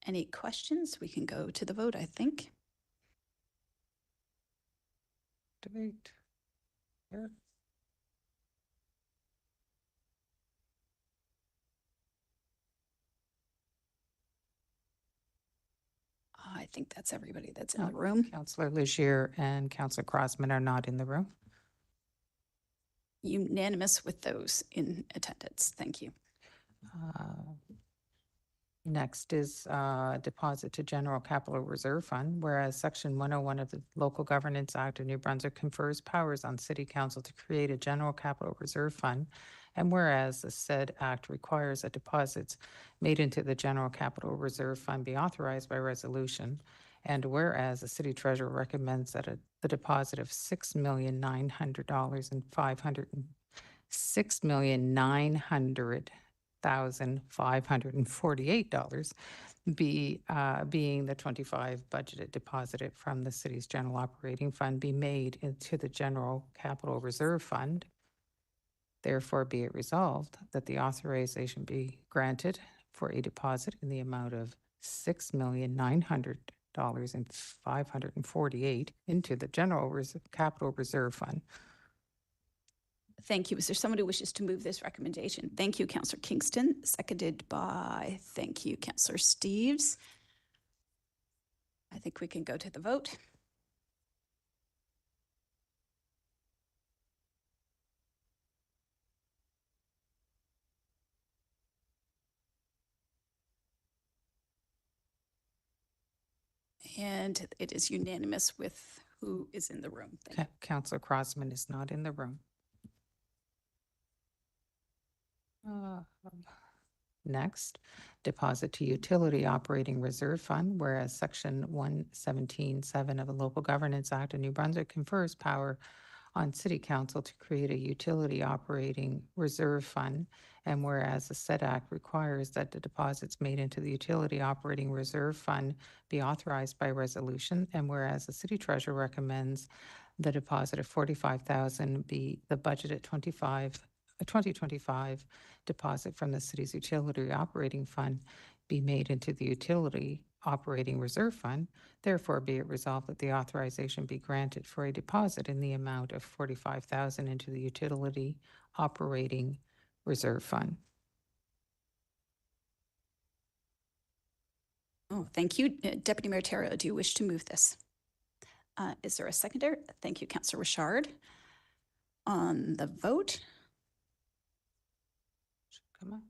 Any questions? We can go to the vote, I think. Debate. Here. I think that's everybody that's in the room. Councillor Legier and Councillor Crossman are not in the room. Unanimous with those in attendance. Thank you. Next is deposit to General Capital Reserve Fund, whereas Section 101 of the Local Governance Act of New Brunswick confers powers on City Council to create a General Capital Reserve Fund, and whereas the said act requires that deposits made into the General Capital Reserve Fund be authorized by resolution, and whereas the City Treasurer recommends that the deposit of $6,900,500 and $6,900,548 being the 25 budgeted deposited from the city's general operating fund be made into the general capital reserve fund. Therefore, be it resolved that the authorization be granted for a deposit in the amount of $6,900,548 into the general capital reserve fund. Thank you. Is there someone who wishes to move this recommendation? Thank you, Councillor Kingston, seconded by, thank you, Councillor Steeves. I think we can go to the vote. And it is unanimous with who is in the room. Thank you. Councillor Crossman is not in the room. Next, deposit to Utility Operating Reserve Fund, whereas Section 117.7 of the Local Governance Act of New Brunswick confers power on City Council to create a Utility Operating Reserve Fund, and whereas the said act requires that the deposits made into the Utility Operating Reserve Fund be authorized by resolution, and whereas the City Treasurer recommends the deposit of $45,000 be the budgeted 2025 deposit from the city's utility operating fund be made into the utility operating reserve fund. Therefore, be it resolved that the authorization be granted for a deposit in the amount of $45,000 into the utility operating reserve fund. Oh, thank you. Deputy Mayor Terrio, do you wish to move this? Is there a seconder? Thank you, Councillor Richard. On the vote, Come on.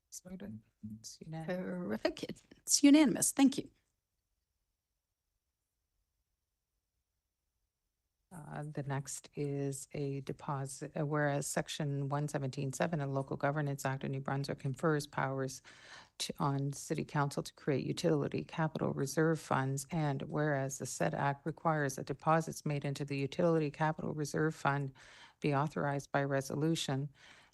It's voted. It's unanimous. terrific. It's unanimous. Thank you. The next is a deposit, whereas Section 117.7 of Local Governance Act of New Brunswick confers powers on City Council to create utility capital reserve funds, and whereas the said act requires that deposits made into the utility capital reserve fund be authorized by resolution,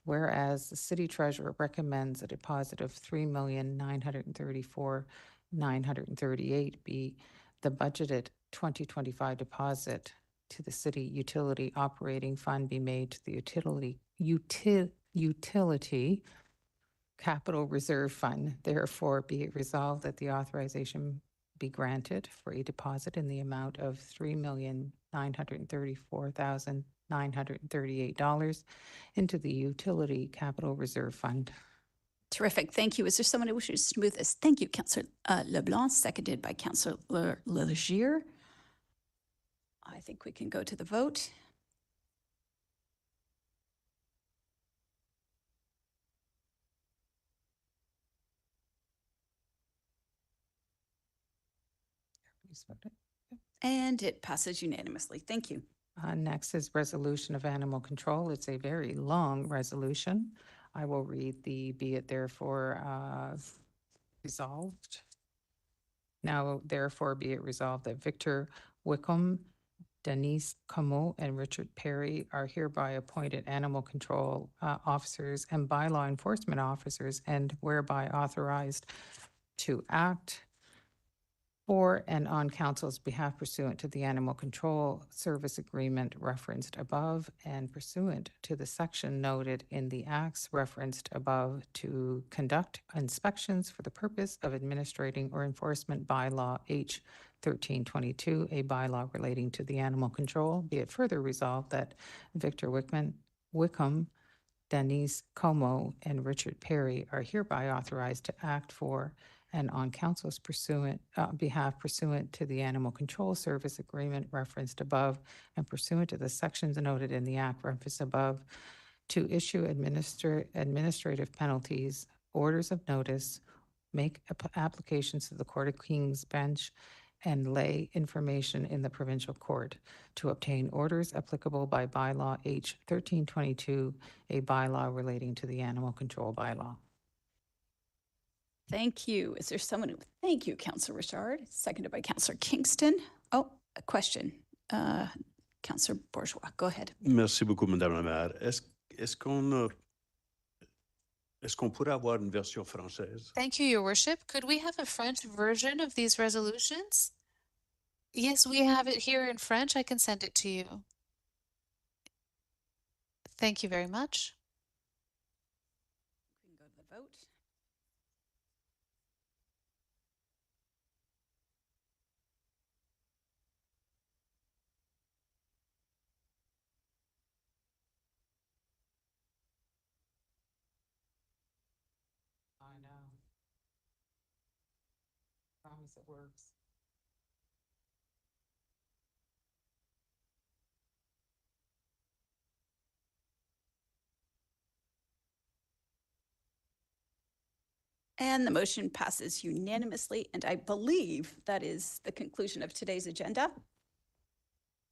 whereas the city treasurer recommends a deposit of $3,934,938 be the budgeted 2025 deposit to the city utility operating fund be made to the utility capital reserve fund. Therefore, be it resolved that the authorization be granted for a deposit in the amount of $3,934,938 into the utility capital reserve fund. Terrific. Thank you. Is there someone who wishes to move this? Thank you, Councillor LeBlanc, seconded by Councillor Legier. I think we can go to the vote. Please vote it. And it passes unanimously. Thank you. Next is resolution of animal control. It's a very long resolution. I will read the be it therefore resolved. Now therefore be it resolved that Victor Wickham, Denise Como, and Richard Perry are hereby appointed animal control officers and bylaw enforcement officers, and whereby authorized to act for and on council's behalf pursuant to the Animal Control Service Agreement referenced above and pursuant to the section noted in the acts referenced above to conduct inspections for the purpose of administrating or enforcement bylaw H 1322, a bylaw relating to the animal control. Be it further resolved that Victor Wickham, Denise Como, and Richard Perry are hereby authorized to act for and on council's behalf pursuant to the Animal Control Service Agreement referenced above and pursuant to the sections noted in the act referenced above to issue administrative penalties, orders of notice, make applications to the Court of King's Bench, and lay information in the provincial court to obtain orders applicable by bylaw H 1322, a bylaw relating to the animal control bylaw. Thank you. Is there someone who, thank you, Councillor Richard, seconded by Councillor Kingston. Oh, a question. Councillor Bourgeois, go ahead. Merci beaucoup, Madame la Maire. Est-ce qu'on pourrait avoir une version française? Thank you, Your Worship. Could we have a French version of these resolutions? Yes, we have it here in French. I can send it to you. Thank you very much. We can go to the vote. I know. Promise it works. And the motion passes unanimously, and I believe that is the conclusion of today's agenda.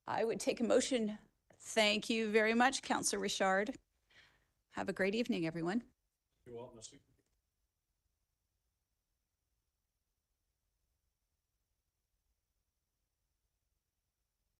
I would take a motion. Thank you very much, Councillor Richard. Have a great evening, everyone. You're welcome.